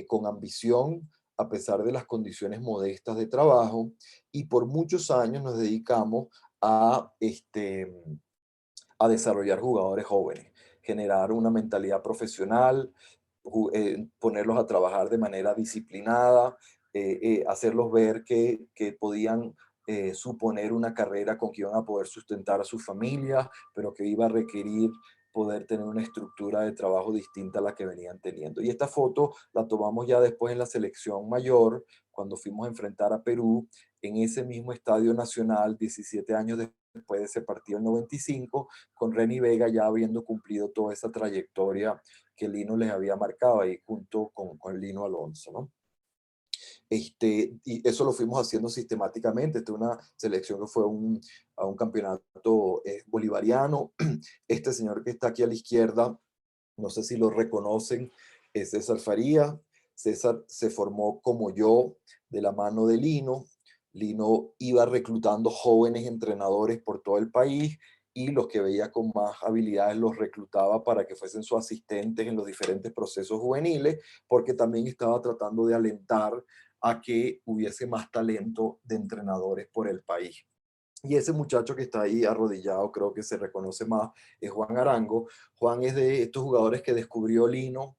con ambición, a pesar de las condiciones modestas de trabajo, y por muchos años nos dedicamos a desarrollar jugadores jóvenes, generar una mentalidad profesional, ponerlos a trabajar de manera disciplinada, hacerlos ver que podían suponer una carrera con que iban a poder sustentar a sus familias, pero que iba a requerir poder tener una estructura de trabajo distinta a la que venían teniendo. Y esta foto la tomamos ya después en la selección mayor, cuando fuimos a enfrentar a Perú en ese mismo Estadio Nacional, 17 años después de ese partido en 95, con Reni Vega ya habiendo cumplido toda esa trayectoria que Lino les había marcado ahí junto con Lino Alonso, ¿no? Y eso lo fuimos haciendo sistemáticamente. Esta es una selección que fue a un campeonato bolivariano. Este señor que está aquí a la izquierda, no sé si lo reconocen, es César Faría. César se formó como yo de la mano de Lino. Lino iba reclutando jóvenes entrenadores por todo el país, y los que veía con más habilidades los reclutaba para que fuesen sus asistentes en los diferentes procesos juveniles, porque también estaba tratando de alentar a que hubiese más talento de entrenadores por el país. Y ese muchacho que está ahí arrodillado, creo que se reconoce más, es Juan Arango. Juan es de estos jugadores que descubrió Lino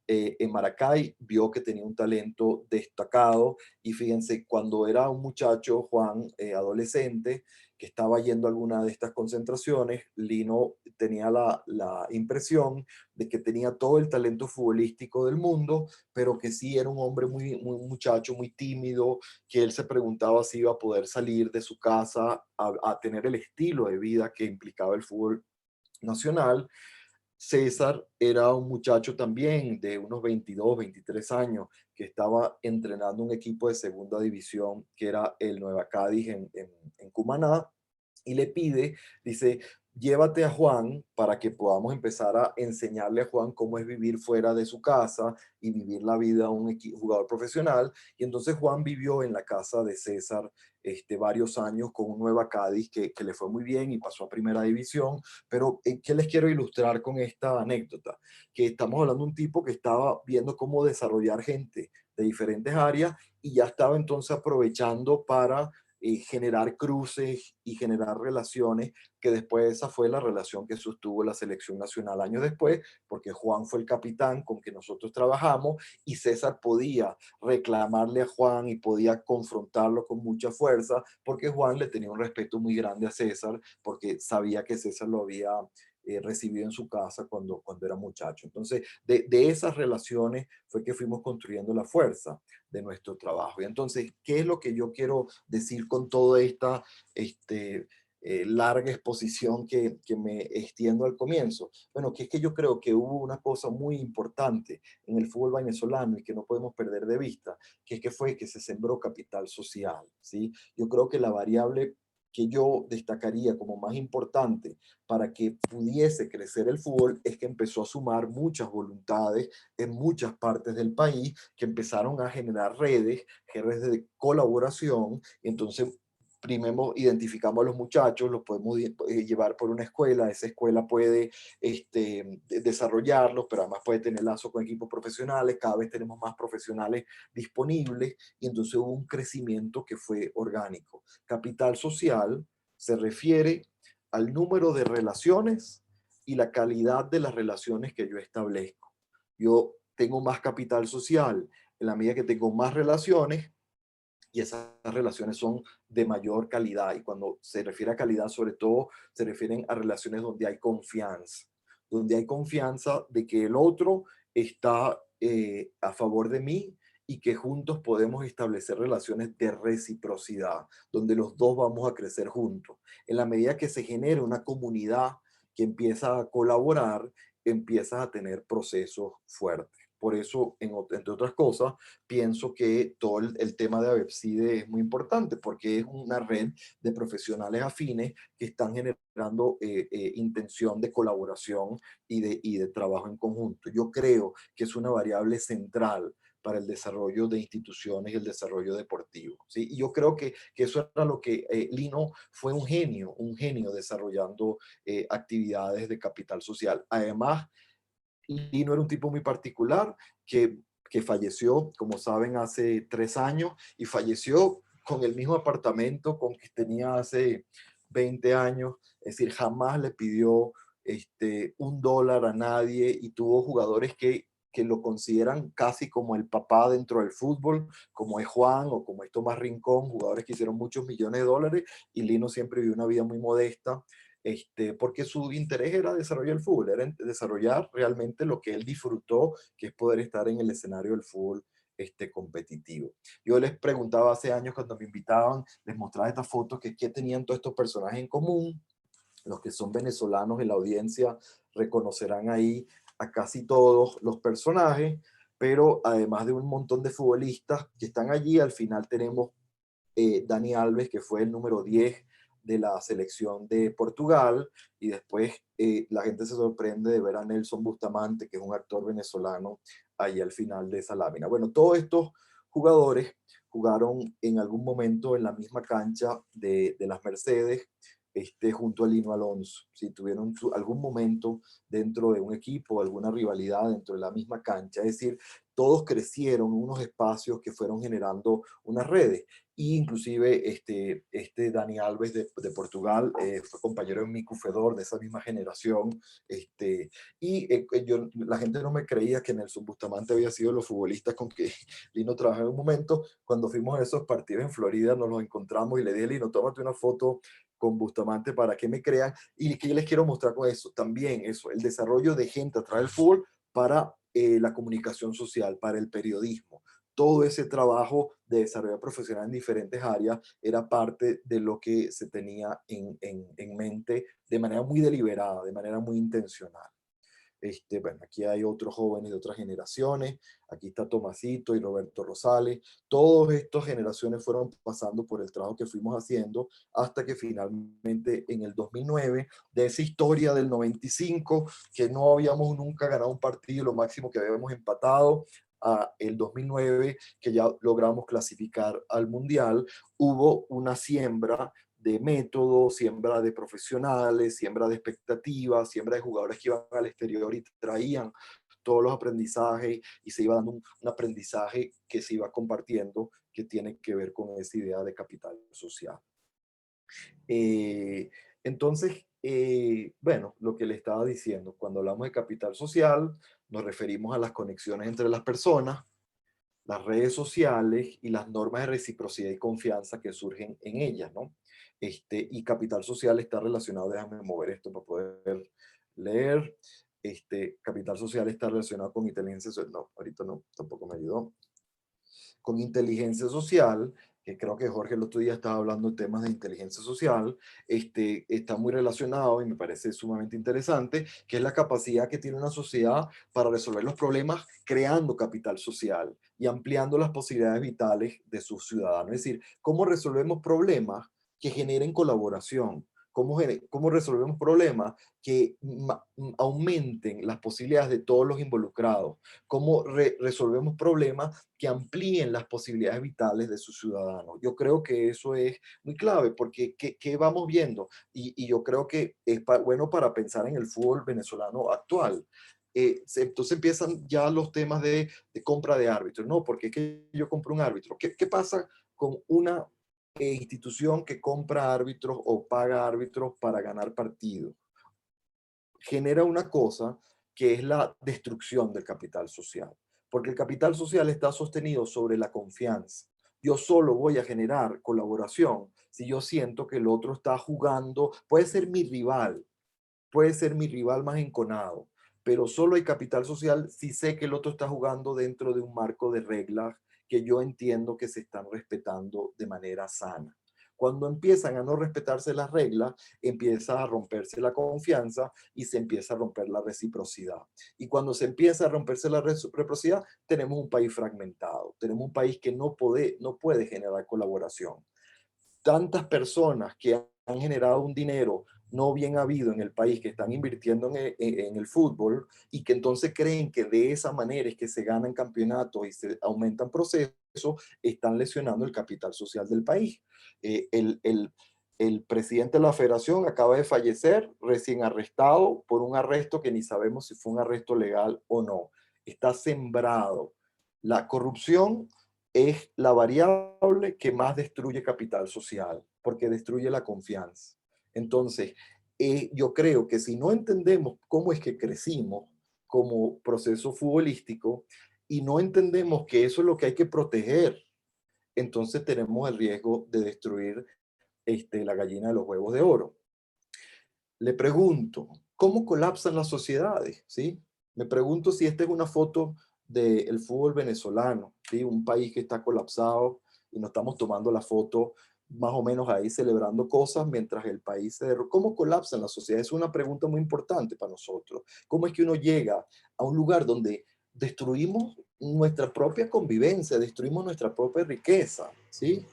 en Maracay, vio que tenía un talento destacado, y fíjense, cuando era un muchacho, Juan, adolescente, que estaba yendo a alguna de estas concentraciones, Lino tenía la impresión de que tenía todo el talento futbolístico del mundo, pero que sí era un hombre muy muchacho, muy tímido, que él se preguntaba si iba a poder salir de su casa a tener el estilo de vida que implicaba el fútbol nacional. César era un muchacho también de unos 22, 23 años, que estaba entrenando un equipo de segunda división, que era el Nueva Cádiz en Cumaná, y le pide, dice, llévate a Juan para que podamos empezar a enseñarle a Juan cómo es vivir fuera de su casa y vivir la vida de un jugador profesional. Y entonces Juan vivió en la casa de César varios años con un Nueva Cádiz que le fue muy bien y pasó a primera división. Pero, ¿qué les quiero ilustrar con esta anécdota? Que estamos hablando de un tipo que estaba viendo cómo desarrollar gente de diferentes áreas, y ya estaba entonces aprovechando para generar cruces y generar relaciones, que después esa fue la relación que sostuvo la selección nacional años después, porque Juan fue el capitán con que nosotros trabajamos y César podía reclamarle a Juan y podía confrontarlo con mucha fuerza, porque Juan le tenía un respeto muy grande a César, porque sabía que César lo había recibido en su casa cuando era muchacho. Entonces, de esas relaciones fue que fuimos construyendo la fuerza de nuestro trabajo. Y entonces, ¿qué es lo que yo quiero decir con toda esta larga exposición que me extiendo al comienzo? Bueno, que es que yo creo que hubo una cosa muy importante en el fútbol venezolano y que no podemos perder de vista, que es que fue que se sembró capital social, ¿sí? Yo creo que la variable que yo destacaría como más importante para que pudiese crecer el fútbol es que empezó a sumar muchas voluntades en muchas partes del país que empezaron a generar redes de colaboración, y entonces primero identificamos a los muchachos, los podemos llevar por una escuela, esa escuela puede desarrollarlos, pero además puede tener lazo con equipos profesionales, cada vez tenemos más profesionales disponibles, y entonces hubo un crecimiento que fue orgánico. Capital social se refiere al número de relaciones y la calidad de las relaciones que yo establezco. Yo tengo más capital social en la medida que tengo más relaciones, y esas relaciones son de mayor calidad. Y cuando se refiere a calidad, sobre todo, se refieren a relaciones donde hay confianza de que el otro está a favor de mí y que juntos podemos establecer relaciones de reciprocidad, donde los dos vamos a crecer juntos. En la medida que se genere una comunidad que empieza a colaborar, empiezas a tener procesos fuertes. Por eso, entre otras cosas, pienso que todo el tema de ABEPSIDE es muy importante porque es una red de profesionales afines que están generando intención de colaboración y de trabajo en conjunto. Yo creo que es una variable central para el desarrollo de instituciones y el desarrollo deportivo, ¿sí? Y yo creo que eso era lo que Lino fue un genio desarrollando actividades de capital social. Además, Lino era un tipo muy particular que falleció, como saben, hace 3 años, y falleció con el mismo apartamento con que tenía hace 20 años, es decir, jamás le pidió $1 a nadie, y tuvo jugadores que lo consideran casi como el papá dentro del fútbol, como es Juan o como es Tomás Rincón, jugadores que hicieron muchos millones de dólares, y Lino siempre vivió una vida muy modesta, porque su interés era desarrollar el fútbol, era desarrollar realmente lo que él disfrutó, que es poder estar en el escenario del fútbol competitivo. Yo les preguntaba hace años cuando me invitaban, les mostraba estas fotos, que qué tenían todos estos personajes en común. Los que son venezolanos en la audiencia reconocerán ahí a casi todos los personajes, pero además de un montón de futbolistas que están allí, al final tenemos Dani Alves, que fue el número 10 de la selección de Portugal, y después la gente se sorprende de ver a Nelson Bustamante, que es un actor venezolano, ahí al final de esa lámina. Bueno, todos estos jugadores jugaron en algún momento en la misma cancha de las Mercedes, junto a Lino Alonso. Si tuvieron algún momento dentro de un equipo, alguna rivalidad dentro de la misma cancha, es decir, todos crecieron unos espacios que fueron generando unas redes. Y inclusive Dani Alves de Portugal fue compañero de Miku Fedor, de esa misma generación. La gente no me creía que Nelson Bustamante había sido los futbolistas con que Lino trabajó en un momento. Cuando fuimos a esos partidos en Florida, nos los encontramos y le dije: Lino, tómate una foto con Bustamante para que me crean. Y que yo les quiero mostrar con eso, también eso, el desarrollo de gente a través del fútbol para la comunicación social, para el periodismo. Todo ese trabajo de desarrollo profesional en diferentes áreas era parte de lo que se tenía en mente de manera muy deliberada, de manera muy intencional. Bueno, aquí hay otros jóvenes de otras generaciones, aquí está Tomasito y Roberto Rosales. Todas estas generaciones fueron pasando por el trabajo que fuimos haciendo hasta que finalmente en el 2009, de esa historia del 95, que no habíamos nunca ganado un partido, lo máximo que habíamos empatado, a el 2009, que ya logramos clasificar al Mundial, hubo una siembra de método, siembra de profesionales, siembra de expectativas, siembra de jugadores que iban al exterior y traían todos los aprendizajes y se iba dando un aprendizaje que se iba compartiendo que tiene que ver con esa idea de capital social. Eh, entonces, bueno, lo que le estaba diciendo, cuando hablamos de capital social, nos referimos a las conexiones entre las personas, las redes sociales y las normas de reciprocidad y confianza que surgen en ellas, ¿no? Y capital social está relacionado, déjame mover esto para poder leer. Capital social está relacionado con inteligencia social. No, ahorita no, tampoco me ayudó. Con inteligencia social, que creo que Jorge el otro día estaba hablando de temas de inteligencia social, está muy relacionado y me parece sumamente interesante, que es la capacidad que tiene una sociedad para resolver los problemas creando capital social y ampliando las posibilidades vitales de sus ciudadanos. Es decir, cómo resolvemos problemas que generen colaboración, cómo resolvemos problemas que aumenten las posibilidades de todos los involucrados, cómo resolvemos problemas que amplíen las posibilidades vitales de sus ciudadanos. Yo creo que eso es muy clave porque ¿qué vamos viendo? Y yo creo que es bueno para pensar en el fútbol venezolano actual. Entonces empiezan ya los temas de compra de árbitros. No, porque es que yo compro un árbitro. ¿Qué pasa con una institución que compra árbitros o paga árbitros para ganar partidos? Genera una cosa que es la destrucción del capital social, porque el capital social está sostenido sobre la confianza. Yo solo voy a generar colaboración si yo siento que el otro está jugando, puede ser mi rival más enconado, pero solo hay capital social si sé que el otro está jugando dentro de un marco de reglas que yo entiendo que se están respetando de manera sana. Cuando empiezan a no respetarse las reglas, empieza a romperse la confianza y se empieza a romper la reciprocidad. Y cuando se empieza a romperse la reciprocidad, tenemos un país fragmentado, tenemos un país que no puede generar colaboración. Tantas personas que han generado un dinero no bien habido en el país, que están invirtiendo en el fútbol y que entonces creen que de esa manera es que se ganan campeonatos y se aumentan procesos, están lesionando el capital social del país. El presidente de la federación acaba de fallecer, recién arrestado por un arresto que ni sabemos si fue un arresto legal o no. Está sembrado. La corrupción es la variable que más destruye capital social, porque destruye la confianza. Entonces, yo creo que si no entendemos cómo es que crecimos como proceso futbolístico y no entendemos que eso es lo que hay que proteger, entonces tenemos el riesgo de destruir la gallina de los huevos de oro. Le pregunto, ¿cómo colapsan las sociedades? ¿Sí? Me pregunto si esta es una foto del fútbol venezolano, ¿sí? Un país que está colapsado y nos estamos tomando la foto más o menos ahí celebrando cosas mientras el país se derrumba. ¿Cómo colapsan las sociedades? Es una pregunta muy importante para nosotros. ¿Cómo es que uno llega a un lugar donde destruimos nuestra propia convivencia, destruimos nuestra propia riqueza? ¿Sí?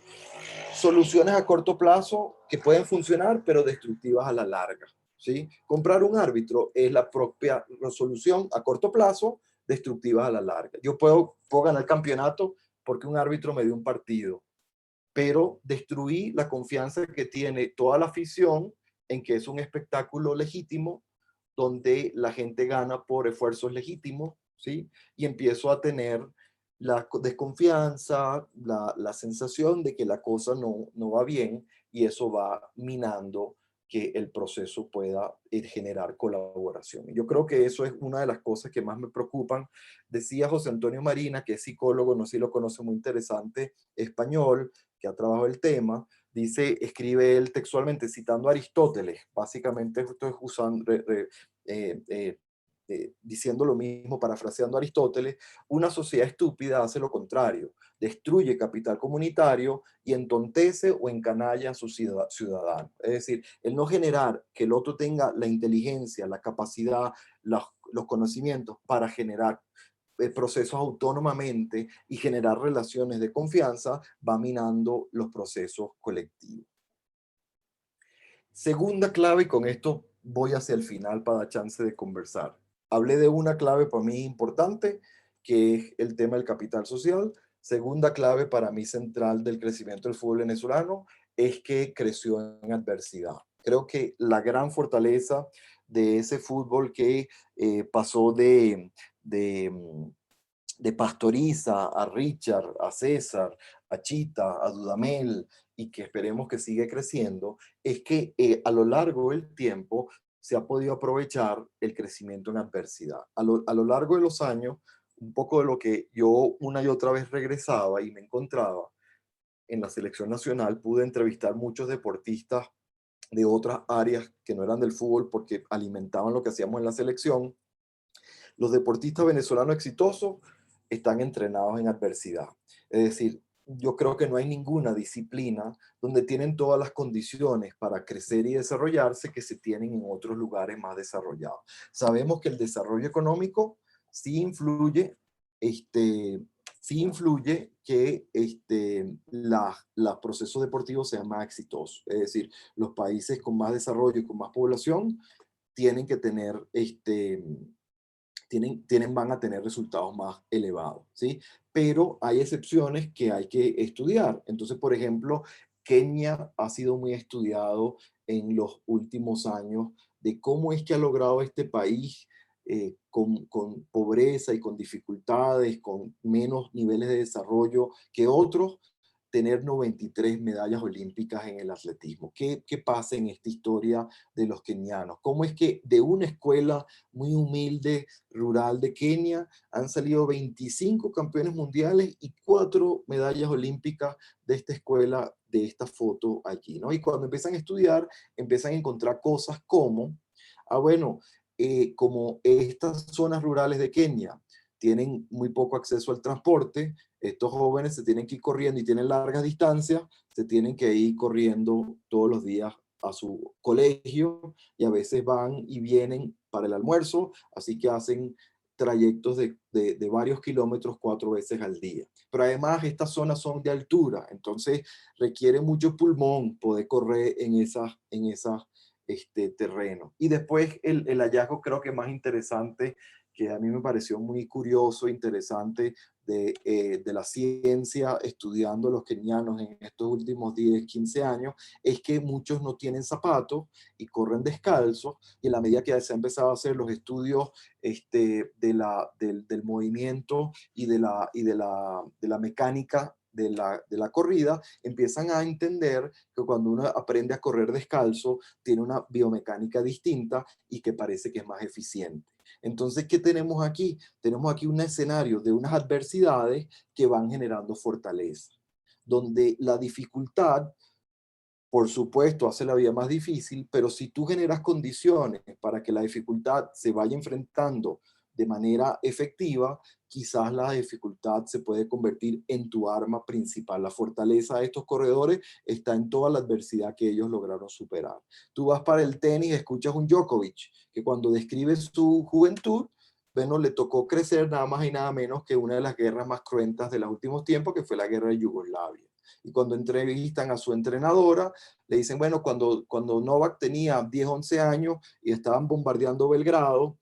Soluciones a corto plazo que pueden funcionar, pero destructivas a la larga. ¿Sí? Comprar un árbitro es la propia solución a corto plazo, destructiva a la larga. Yo puedo ganar el campeonato porque un árbitro me dio un partido, pero destruí la confianza que tiene toda la afición en que es un espectáculo legítimo donde la gente gana por esfuerzos legítimos, ¿sí? Y empiezo a tener la desconfianza, la sensación de que la cosa no va bien y eso va minando que el proceso pueda generar colaboración. Yo creo que eso es una de las cosas que más me preocupan. Decía José Antonio Marina, que es psicólogo, no sé si lo conoce, muy interesante, español, que ha trabajado el tema, escribe él textualmente citando a Aristóteles, básicamente estoy usando, diciendo lo mismo, parafraseando a Aristóteles: una sociedad estúpida hace lo contrario, destruye capital comunitario y entontece o encanalla a sus ciudadanos. Es decir, el no generar que el otro tenga la inteligencia, la capacidad, los conocimientos para generar procesos autónomamente y generar relaciones de confianza va minando los procesos colectivos. Segunda clave, y con esto voy hacia el final para dar chance de conversar. Hablé de una clave para mí importante, que es el tema del capital social. Segunda clave para mí central del crecimiento del fútbol venezolano es que creció en adversidad. Creo que la gran fortaleza de ese fútbol que pasó de de Pastoriza, a Richard, a César, a Chita, a Dudamel, y que esperemos que siga creciendo, es que a lo largo del tiempo se ha podido aprovechar el crecimiento en adversidad. A lo largo de los años, un poco de lo que yo una y otra vez regresaba y me encontraba en la selección nacional, pude entrevistar muchos deportistas de otras áreas que no eran del fútbol porque alimentaban lo que hacíamos en la selección. Los deportistas venezolanos exitosos están entrenados en adversidad. Es decir, yo creo que no hay ninguna disciplina donde tienen todas las condiciones para crecer y desarrollarse que se tienen en otros lugares más desarrollados. Sabemos que el desarrollo económico sí influye, sí influye que los procesos deportivos sean más exitosos. Es decir, los países con más desarrollo y con más población tienen que tener van a tener resultados más elevados, ¿sí? Pero hay excepciones que hay que estudiar. Entonces, por ejemplo, Kenia ha sido muy estudiado en los últimos años de cómo es que ha logrado este país con pobreza y con dificultades, con menos niveles de desarrollo que otros, tener 93 medallas olímpicas en el atletismo. ¿Qué pasa en esta historia de los kenianos? ¿Cómo es que de una escuela muy humilde, rural de Kenia, han salido 25 campeones mundiales y 4 medallas olímpicas de esta escuela, de esta foto allí, ¿no? Y cuando empiezan a estudiar, empiezan a encontrar cosas como, bueno, como estas zonas rurales de Kenia tienen muy poco acceso al transporte, estos jóvenes se tienen que ir corriendo y tienen largas distancias, se tienen que ir corriendo todos los días a su colegio y a veces van y vienen para el almuerzo, así que hacen trayectos de varios kilómetros 4 veces al día. Pero además estas zonas son de altura, entonces requiere mucho pulmón poder correr en esas terrenos. Y después el hallazgo creo que más interesante, que a mí me pareció muy curioso, interesante, de la ciencia estudiando los kenianos en estos últimos 10, 15 años, es que muchos no tienen zapatos y corren descalzos, y en la medida que se han empezado a hacer los estudios del movimiento y de la mecánica de la corrida, empiezan a entender que cuando uno aprende a correr descalzo, tiene una biomecánica distinta y que parece que es más eficiente. Entonces, ¿qué tenemos aquí? Tenemos aquí un escenario de unas adversidades que van generando fortaleza, donde la dificultad, por supuesto, hace la vida más difícil, pero si tú generas condiciones para que la dificultad se vaya enfrentando de manera efectiva, quizás la dificultad se puede convertir en tu arma principal. La fortaleza de estos corredores está en toda la adversidad que ellos lograron superar. Tú vas para el tenis, escuchas un Djokovic, que cuando describe su juventud, bueno, le tocó crecer nada más y nada menos que una de las guerras más cruentas de los últimos tiempos, que fue la guerra de Yugoslavia. Y cuando entrevistan a su entrenadora, le dicen, bueno, cuando Novak tenía 10, 11 años y estaban bombardeando Belgrado,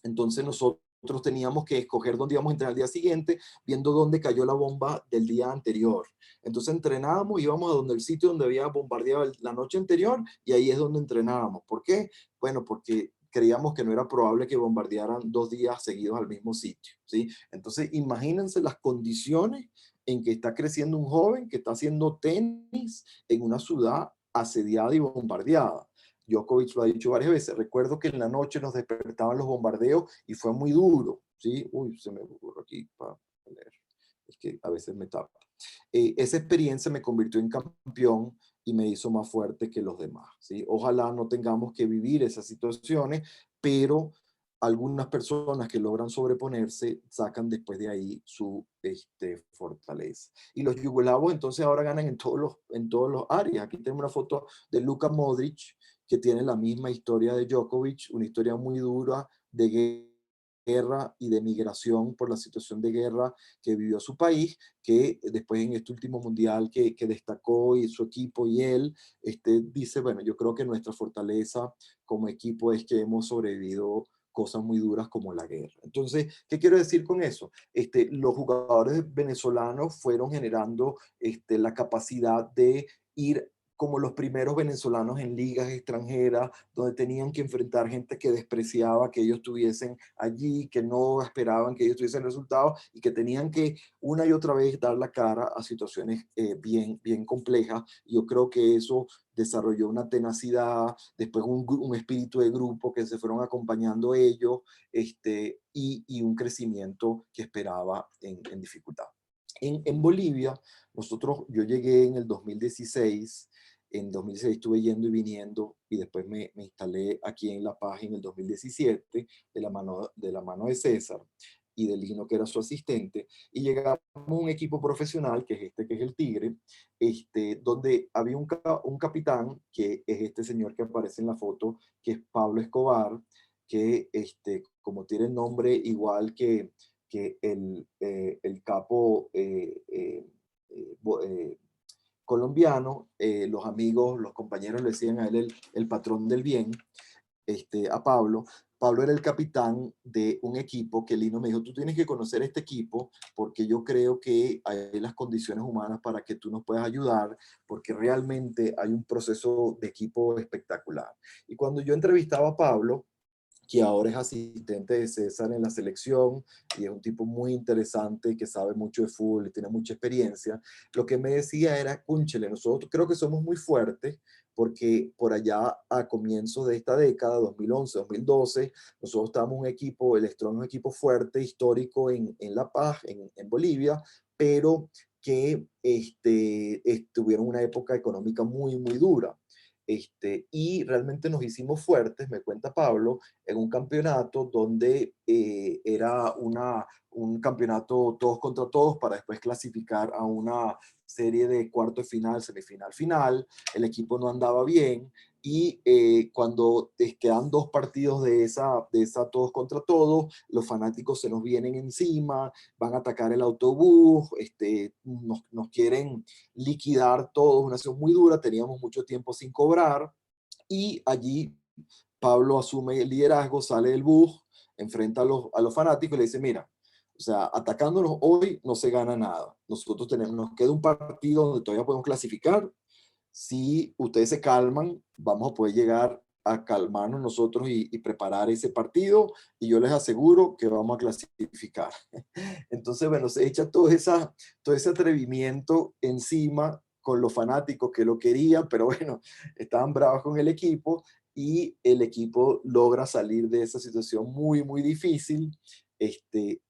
entonces nosotros teníamos que escoger dónde íbamos a entrenar al día siguiente, viendo dónde cayó la bomba del día anterior. Entonces entrenábamos, íbamos a donde el sitio donde había bombardeado la noche anterior, y ahí es donde entrenábamos. ¿Por qué? Bueno, porque creíamos que no era probable que bombardearan 2 días seguidos al mismo sitio, ¿sí? Entonces imagínense las condiciones en que está creciendo un joven que está haciendo tenis en una ciudad asediada y bombardeada. Djokovic lo ha dicho varias veces. Recuerdo que en la noche nos despertaban los bombardeos y fue muy duro, ¿sí? Uy, se me ocurre aquí para leer. Es que a veces me tapa. Esa experiencia me convirtió en campeón y me hizo más fuerte que los demás, ¿sí? Ojalá no tengamos que vivir esas situaciones, pero algunas personas que logran sobreponerse sacan después de ahí su fortaleza. Y los yugoslavos entonces ahora ganan en todos los áreas. Aquí tenemos una foto de Luka Modric, que tiene la misma historia de Djokovic, una historia muy dura de guerra y de migración por la situación de guerra que vivió su país, que después en este último mundial que destacó, y su equipo y él, dice, bueno, yo creo que nuestra fortaleza como equipo es que hemos sobrevivido cosas muy duras como la guerra. Entonces, ¿qué quiero decir con eso? Los jugadores venezolanos fueron generando la capacidad de ir como los primeros venezolanos en ligas extranjeras, donde tenían que enfrentar gente que despreciaba que ellos estuviesen allí, que no esperaban que ellos tuviesen resultados y que tenían que una y otra vez dar la cara a situaciones bien complejas. Yo creo que eso desarrolló una tenacidad, después un espíritu de grupo que se fueron acompañando ellos, y un crecimiento que esperaba en dificultad. En Bolivia, yo llegué en el 2016. En 2016 estuve yendo y viniendo y después me instalé aquí en La Paz en el 2017 de la mano de César y de Lino, que era su asistente, y llegamos a un equipo profesional, que es que es el Tigre, donde había un capitán, que es este señor que aparece en la foto, que es Pablo Escobar, que como tiene el nombre igual que el capo colombiano, los amigos, los compañeros le decían a él el patrón del bien, a Pablo. Pablo era el capitán de un equipo que Lino me dijo, tú tienes que conocer este equipo porque yo creo que hay las condiciones humanas para que tú nos puedas ayudar, porque realmente hay un proceso de equipo espectacular. Y cuando yo entrevistaba a Pablo, que ahora es asistente de César en la selección y es un tipo muy interesante que sabe mucho de fútbol y tiene mucha experiencia, lo que me decía era, cúnchale, nosotros creo que somos muy fuertes porque por allá a comienzos de esta década, 2011, 2012, nosotros estábamos un equipo, el Strong, un equipo fuerte, histórico en La Paz, en Bolivia, pero que tuvieron una época económica muy dura. Y realmente nos hicimos fuertes, me cuenta Pablo, en un campeonato donde era un campeonato todos contra todos para después clasificar a una serie de cuarto de final, semifinal, final. El equipo no andaba bien y cuando te quedan dos partidos de esa todos contra todos, los fanáticos se nos vienen encima, van a atacar el autobús, nos quieren liquidar todos, una acción muy dura, teníamos mucho tiempo sin cobrar y allí Pablo asume el liderazgo, sale del bus, enfrenta a los fanáticos y le dice, mira, o sea, atacándonos hoy no se gana nada. Nosotros nos queda un partido donde todavía podemos clasificar. Si ustedes se calman, vamos a poder llegar a calmarnos nosotros y preparar ese partido y yo les aseguro que vamos a clasificar. Entonces, bueno, se echa todo ese atrevimiento encima con los fanáticos que lo querían, pero bueno, estaban bravos con el equipo y el equipo logra salir de esa situación muy difícil,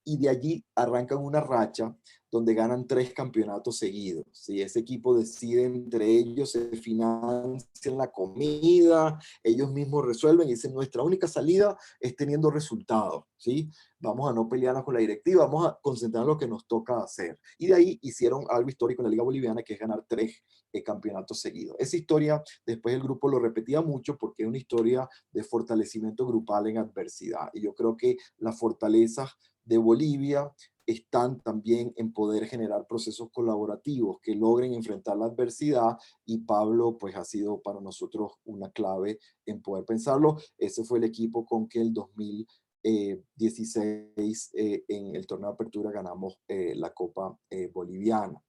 y de allí arrancan una racha donde ganan 3 campeonatos seguidos. ¿Sí? Ese equipo decide entre ellos, se financian la comida, ellos mismos resuelven y dicen, nuestra única salida es teniendo resultados. ¿Sí? Vamos a no pelearnos con la directiva, vamos a concentrarnos en lo que nos toca hacer. Y de ahí hicieron algo histórico en la Liga Boliviana, que es ganar 3 campeonatos seguidos. Esa historia, después el grupo lo repetía mucho porque es una historia de fortalecimiento grupal en adversidad. Y yo creo que las fortalezas de Bolivia están también en poder generar procesos colaborativos que logren enfrentar la adversidad, y Pablo pues ha sido para nosotros una clave en poder pensarlo. Ese fue el equipo con que el 2016 en el torneo de apertura ganamos la Copa Boliviana.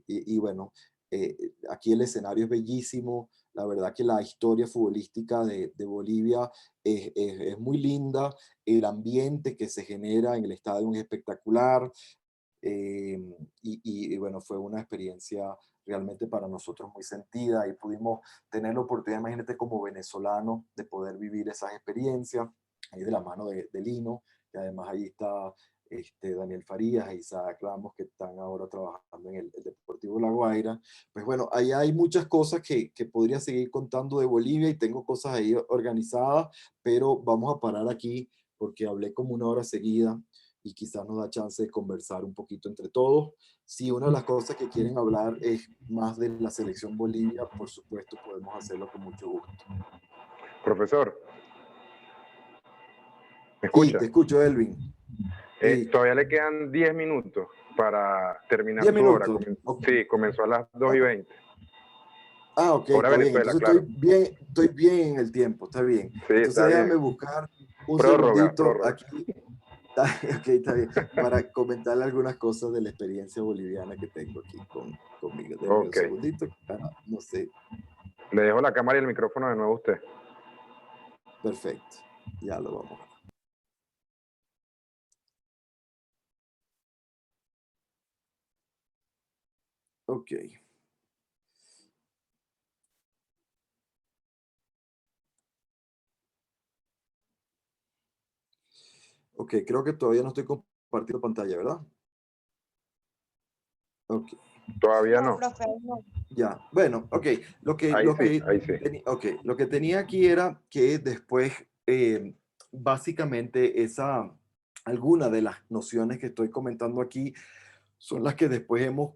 Y bueno, aquí el escenario es bellísimo. La verdad que la historia futbolística de Bolivia es muy linda. El ambiente que se genera en el estadio es espectacular. Y bueno, fue una experiencia realmente para nosotros muy sentida y pudimos tener la oportunidad, imagínate, como venezolano, de poder vivir esas experiencias ahí de la mano de Lino, y además ahí está Daniel Farías e Isaac Ramos, que están ahora trabajando en el Deportivo La Guaira. Pues bueno, ahí hay muchas cosas que podría seguir contando de Bolivia y tengo cosas ahí organizadas, pero vamos a parar aquí porque hablé como una hora seguida y quizás nos da chance de conversar un poquito entre todos. Si una de las cosas que quieren hablar es más de la selección Bolivia, por supuesto podemos hacerlo con mucho gusto. Profesor, ¿me Sí, escucha? te escucho, Elvin. Sí. Todavía le quedan 10 minutos para terminar 10 su hora. minutos. Okay. Sí, comenzó a las 2:20. Ok, Hora está bien. Venezuela, Entonces claro. estoy bien en el tiempo, está bien. Sí, Entonces está déjame bien. buscar un Prórroga. segundito aquí. Ok, está bien. Para comentarle algunas cosas de la experiencia boliviana que tengo aquí conmigo. Denme un Ok. segundito. No sé. Le dejo la cámara y el micrófono de nuevo a usted. Perfecto. Ya lo vamos a ver. Ok. Ok, creo que todavía no estoy compartiendo pantalla, ¿verdad? Ok. Todavía No, no. profe, no. Ya, bueno, ok. Ahí sí, ahí sí. Lo que tenía aquí era que después, básicamente, algunas de las nociones que estoy comentando aquí son las que después hemos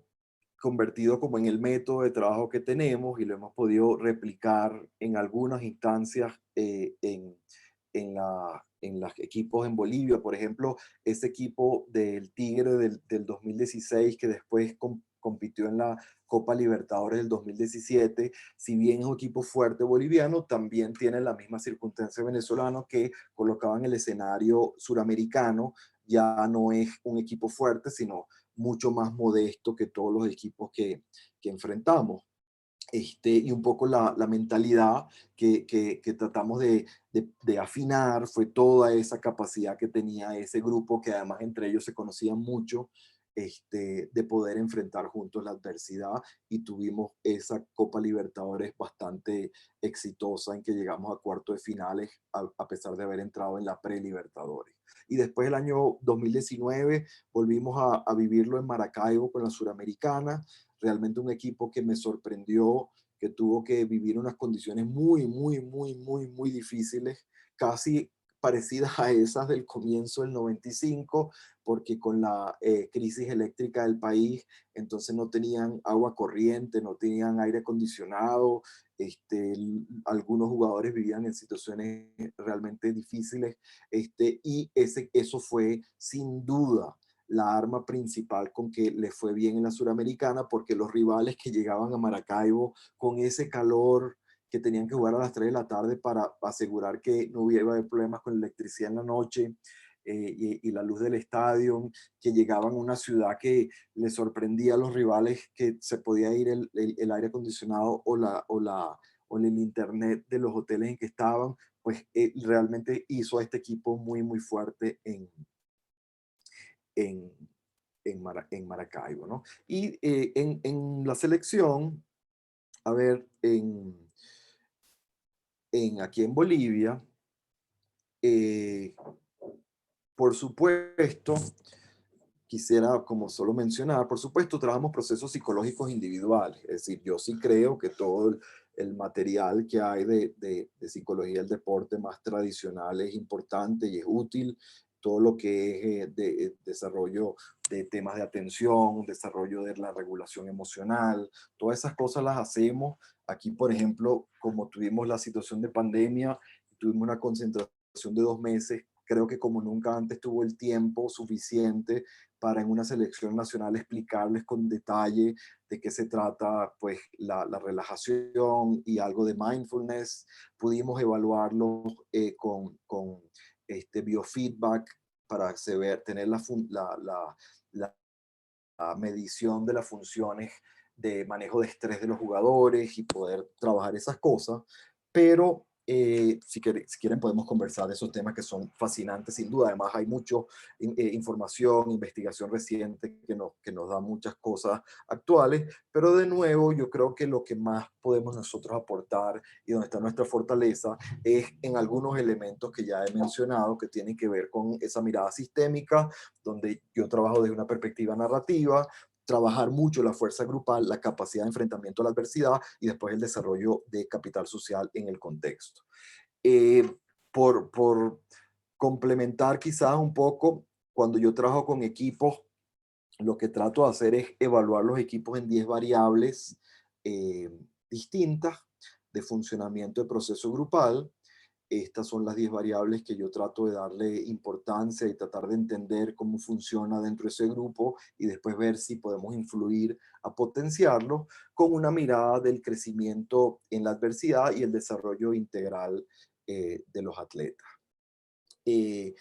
convertido como en el método de trabajo que tenemos y lo hemos podido replicar en algunas instancias en los equipos en Bolivia. Por ejemplo, ese equipo del Tigre del 2016 que después compitió en la Copa Libertadores del 2017, si bien es un equipo fuerte boliviano, también tiene la misma circunstancia venezolana que colocaba en el escenario suramericano. Ya no es un equipo fuerte, sino mucho más modesto que todos los equipos que enfrentamos. Y un poco la mentalidad que tratamos de afinar fue toda esa capacidad que tenía ese grupo, que además entre ellos se conocían mucho, de poder enfrentar juntos la adversidad, y tuvimos esa Copa Libertadores bastante exitosa en que llegamos a cuartos de finales a pesar de haber entrado en la pre-Libertadores. Y después el año 2019 volvimos a vivirlo en Maracaibo con la Suramericana, realmente un equipo que me sorprendió, que tuvo que vivir unas condiciones muy difíciles, casi parecidas a esas del comienzo del 95, porque con la crisis eléctrica del país, entonces no tenían agua corriente, no tenían aire acondicionado, algunos jugadores vivían en situaciones realmente difíciles, y eso fue sin duda la arma principal con que le fue bien en la Suramericana, porque los rivales que llegaban a Maracaibo con ese calor, que tenían que jugar a las 3 de la tarde para asegurar que no hubiera haber problemas con la electricidad en la noche, y la luz del estadio, que llegaban a una ciudad que les sorprendía a los rivales que se podía ir el aire acondicionado o el internet de los hoteles en que estaban, pues realmente hizo a este equipo muy fuerte en, en Maracaibo, ¿no? Y en la selección, a ver, aquí en Bolivia, eh, por supuesto, quisiera como solo mencionar, por supuesto, trabajamos procesos psicológicos individuales, es decir, yo sí creo que todo el material que hay de psicología del deporte más tradicional es importante y es útil, todo lo que es desarrollo de temas de atención, desarrollo de la regulación emocional, todas esas cosas las hacemos. Aquí, por ejemplo, como tuvimos la situación de pandemia, tuvimos una concentración de 2 meses, creo que como nunca antes tuvo el tiempo suficiente para en una selección nacional explicarles con detalle de qué se trata pues la relajación y algo de mindfulness. Pudimos evaluarlo con biofeedback para tener la medición de las funciones de manejo de estrés de los jugadores y poder trabajar esas cosas, pero si quieren podemos conversar de esos temas que son fascinantes sin duda. Además hay mucho información, investigación reciente que nos da muchas cosas actuales, pero de nuevo yo creo que lo que más podemos nosotros aportar y donde está nuestra fortaleza es en algunos elementos que ya he mencionado, que tienen que ver con esa mirada sistémica, donde yo trabajo desde una perspectiva narrativa, trabajar mucho la fuerza grupal, la capacidad de enfrentamiento a la adversidad y después el desarrollo de capital social en el contexto. Eh, por complementar quizás un poco, cuando yo trabajo con equipos, lo que trato de hacer es evaluar los equipos en 10 variables eh, distintas de funcionamiento de proceso grupal. Estas son las 10 variables que yo trato de darle importancia y tratar de entender cómo funciona dentro de ese grupo y después ver si podemos influir a potenciarlo con una mirada del crecimiento en la adversidad y el desarrollo integral de los atletas. Eh,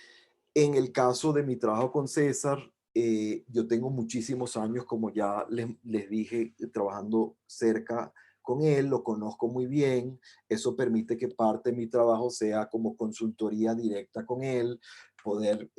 En el caso de mi trabajo con César, yo tengo muchísimos años, como ya les dije, trabajando cerca con él, lo conozco muy bien. Eso permite que parte de mi trabajo sea como consultoría directa con él, poder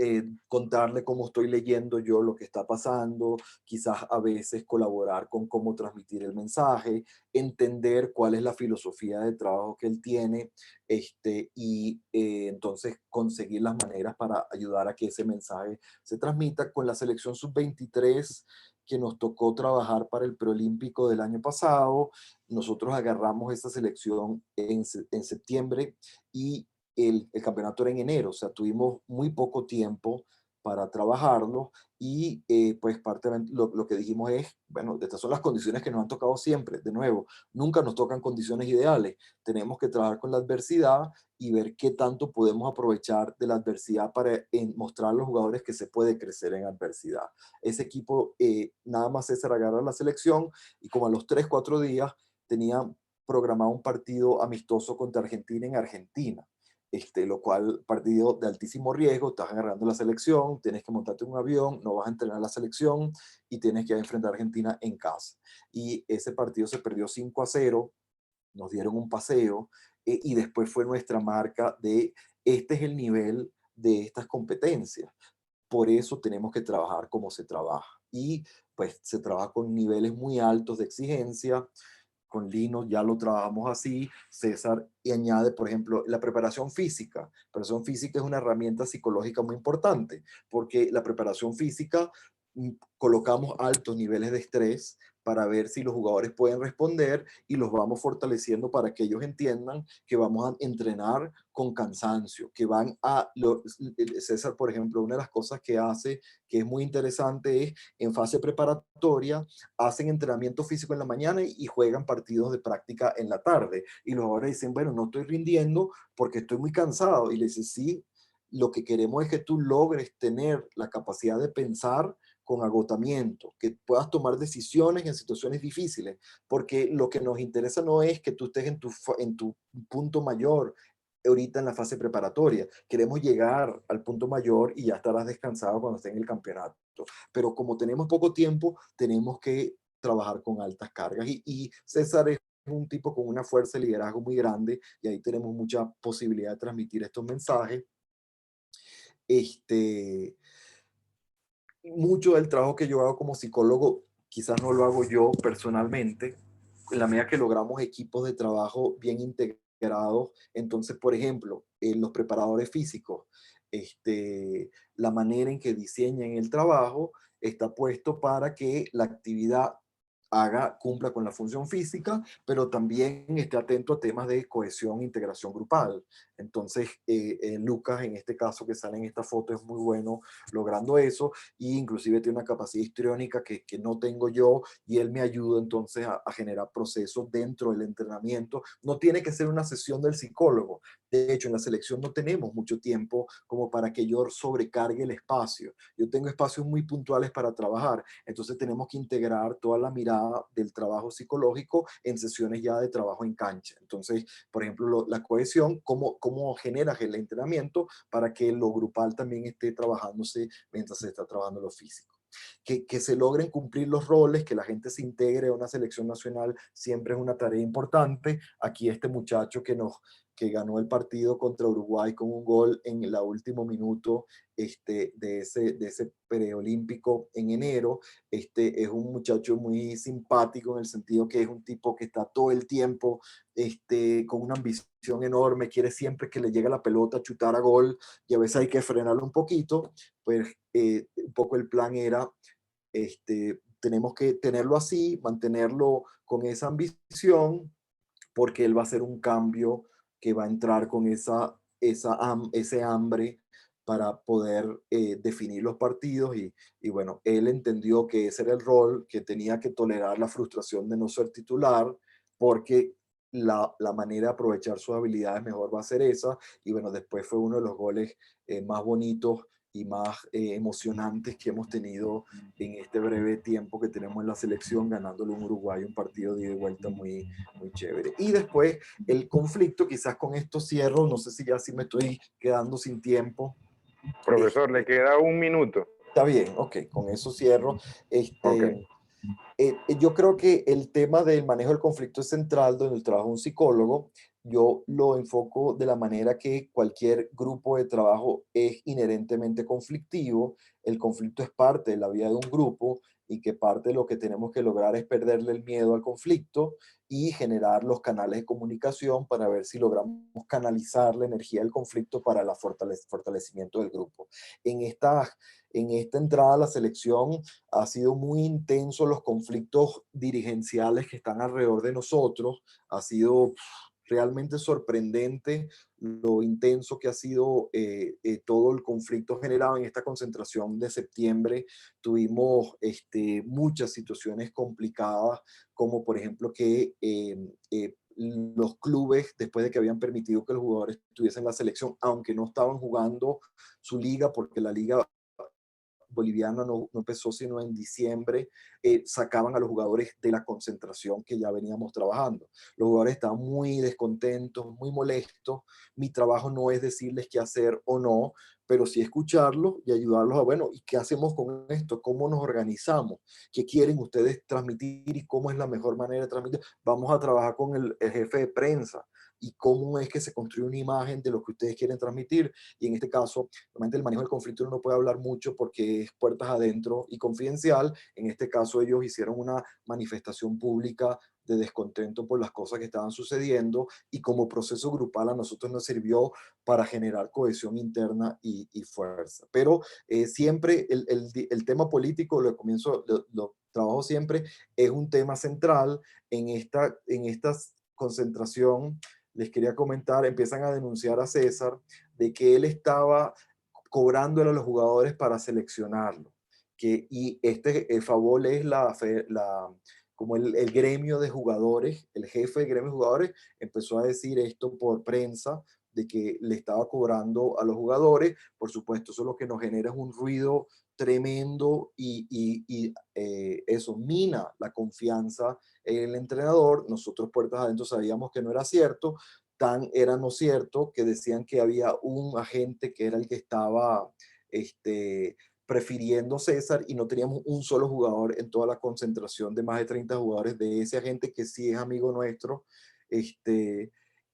contarle cómo estoy leyendo yo lo que está pasando, quizás a veces colaborar con cómo transmitir el mensaje, entender cuál es la filosofía de trabajo que él tiene, y entonces conseguir las maneras para ayudar a que ese mensaje se transmita. Con la selección sub-23 que nos tocó trabajar para el preolímpico del año pasado, nosotros agarramos esa selección en septiembre y el campeonato era en enero, o sea, tuvimos muy poco tiempo para trabajarlo y pues parte de lo que dijimos es, bueno, estas son las condiciones que nos han tocado siempre. De nuevo, nunca nos tocan condiciones ideales. Tenemos que trabajar con la adversidad y ver qué tanto podemos aprovechar de la adversidad para mostrar a los jugadores que se puede crecer en adversidad. Ese equipo, nada más César agarra la selección y como a los 3, 4 días tenían programado un partido amistoso contra Argentina en Argentina. Lo cual, partido de altísimo riesgo, estás agarrando la selección, tienes que montarte en un avión, no vas a entrenar la selección y tienes que enfrentar a Argentina en casa. Y ese partido se perdió 5-0, nos dieron un paseo, y después fue nuestra marca de este es el nivel de estas competencias. Por eso tenemos que trabajar como se trabaja. Y pues se trabaja con niveles muy altos de exigencia. Con Lino ya lo trabajamos así. César y añade, por ejemplo, la preparación física. La preparación física es una herramienta psicológica muy importante, porque la preparación física colocamos altos niveles de estrés para ver si los jugadores pueden responder y los vamos fortaleciendo para que ellos entiendan que vamos a entrenar con cansancio, que van a... César, por ejemplo, una de las cosas que hace, que es muy interesante, es en fase preparatoria, hacen entrenamiento físico en la mañana y juegan partidos de práctica en la tarde. Y los jugadores dicen, bueno, no estoy rindiendo porque estoy muy cansado. Y le dicen, sí, lo que queremos es que tú logres tener la capacidad de pensar con agotamiento, que puedas tomar decisiones en situaciones difíciles, porque lo que nos interesa no es que tú estés en tu punto mayor ahorita en la fase preparatoria. Queremos llegar al punto mayor y ya estarás descansado cuando esté en el campeonato. Pero como tenemos poco tiempo, tenemos que trabajar con altas cargas. Y César es un tipo con una fuerza de liderazgo muy grande y ahí tenemos mucha posibilidad de transmitir estos mensajes. Mucho del trabajo que yo hago como psicólogo, quizás no lo hago yo personalmente, en la medida que logramos equipos de trabajo bien integrados. Entonces, por ejemplo, los preparadores físicos, la manera en que diseñan el trabajo está puesto para que la actividad cumpla con la función física, pero también esté atento a temas de cohesión e integración grupal. Entonces, Lucas, en este caso que sale en esta foto, es muy bueno logrando eso, e inclusive tiene una capacidad histriónica que no tengo yo, y él me ayuda entonces a generar procesos dentro del entrenamiento. No tiene que ser una sesión del psicólogo. De hecho, en la selección no tenemos mucho tiempo como para que yo sobrecargue el espacio. Yo tengo espacios muy puntuales para trabajar, entonces tenemos que integrar toda la mirada del trabajo psicológico en sesiones ya de trabajo en cancha. Entonces, por ejemplo, la cohesión, cómo generas el entrenamiento para que lo grupal también esté trabajándose mientras se está trabajando lo físico. Que se logren cumplir los roles, que la gente se integre a una selección nacional, siempre es una tarea importante. Aquí este muchacho que ganó el partido contra Uruguay con un gol en el último minuto de ese preolímpico en enero, es un muchacho muy simpático en el sentido que es un tipo que está todo el tiempo con una ambición enorme, quiere siempre que le llegue la pelota, chutar a gol, y a veces hay que frenarlo un poquito. Pues un poco el plan era, tenemos que tenerlo así, mantenerlo con esa ambición, porque él va a hacer un cambio que va a entrar con ese hambre para poder definir los partidos y bueno, él entendió que ese era el rol, que tenía que tolerar la frustración de no ser titular, porque la manera de aprovechar sus habilidades mejor va a ser esa, y bueno, después fue uno de los goles más bonitos y más emocionantes que hemos tenido en este breve tiempo que tenemos en la selección, ganándole un Uruguay, un partido de ida y vuelta muy, muy chévere. Y después el conflicto, quizás con esto cierro, no sé si ya sí me estoy quedando sin tiempo. Profesor, le queda un minuto. Está bien, ok, con eso cierro. Ok. Yo creo que el tema del manejo del conflicto es central donde el trabajo de un psicólogo. Yo lo enfoco de la manera que cualquier grupo de trabajo es inherentemente conflictivo. El conflicto es parte de la vida de un grupo y que parte de lo que tenemos que lograr es perderle el miedo al conflicto y generar los canales de comunicación para ver si logramos canalizar la energía del conflicto para el fortalecimiento del grupo. En esta entrada a la selección ha sido muy intenso los conflictos dirigenciales que están alrededor de nosotros. Ha sido realmente sorprendente lo intenso que ha sido todo el conflicto generado en esta concentración de septiembre. Tuvimos muchas situaciones complicadas, como por ejemplo que los clubes, después de que habían permitido que los jugadores estuviesen en la selección, aunque no estaban jugando su liga, porque la liga boliviana no empezó sino en diciembre, sacaban a los jugadores de la concentración que ya veníamos trabajando. Los jugadores estaban muy descontentos, muy molestos. Mi trabajo no es decirles qué hacer o no, pero sí escucharlos y ayudarlos a, bueno, ¿y qué hacemos con esto? ¿Cómo nos organizamos? ¿Qué quieren ustedes transmitir y cómo es la mejor manera de transmitir? Vamos a trabajar con el jefe de prensa y cómo es que se construye una imagen de lo que ustedes quieren transmitir. Y en este caso, normalmente el manejo del conflicto uno no puede hablar mucho porque es puertas adentro y confidencial. En este caso ellos hicieron una manifestación pública de descontento por las cosas que estaban sucediendo y como proceso grupal a nosotros nos sirvió para generar cohesión interna y fuerza. Pero siempre el tema político, lo trabajo siempre, es un tema central en esta concentración. Les quería comentar, empiezan a denunciar a César de que él estaba cobrándole a los jugadores para seleccionarlo. Y Favol es como el gremio de jugadores, el jefe del gremio de jugadores, empezó a decir esto por prensa, de que le estaba cobrando a los jugadores. Por supuesto, eso lo que nos genera es un ruido tremendo y eso mina la confianza en el entrenador. Nosotros puertas adentro sabíamos que no era cierto, tan era no cierto que decían que había un agente que era el que estaba prefiriendo César y no teníamos un solo jugador en toda la concentración de más de 30 jugadores de ese agente que sí es amigo nuestro.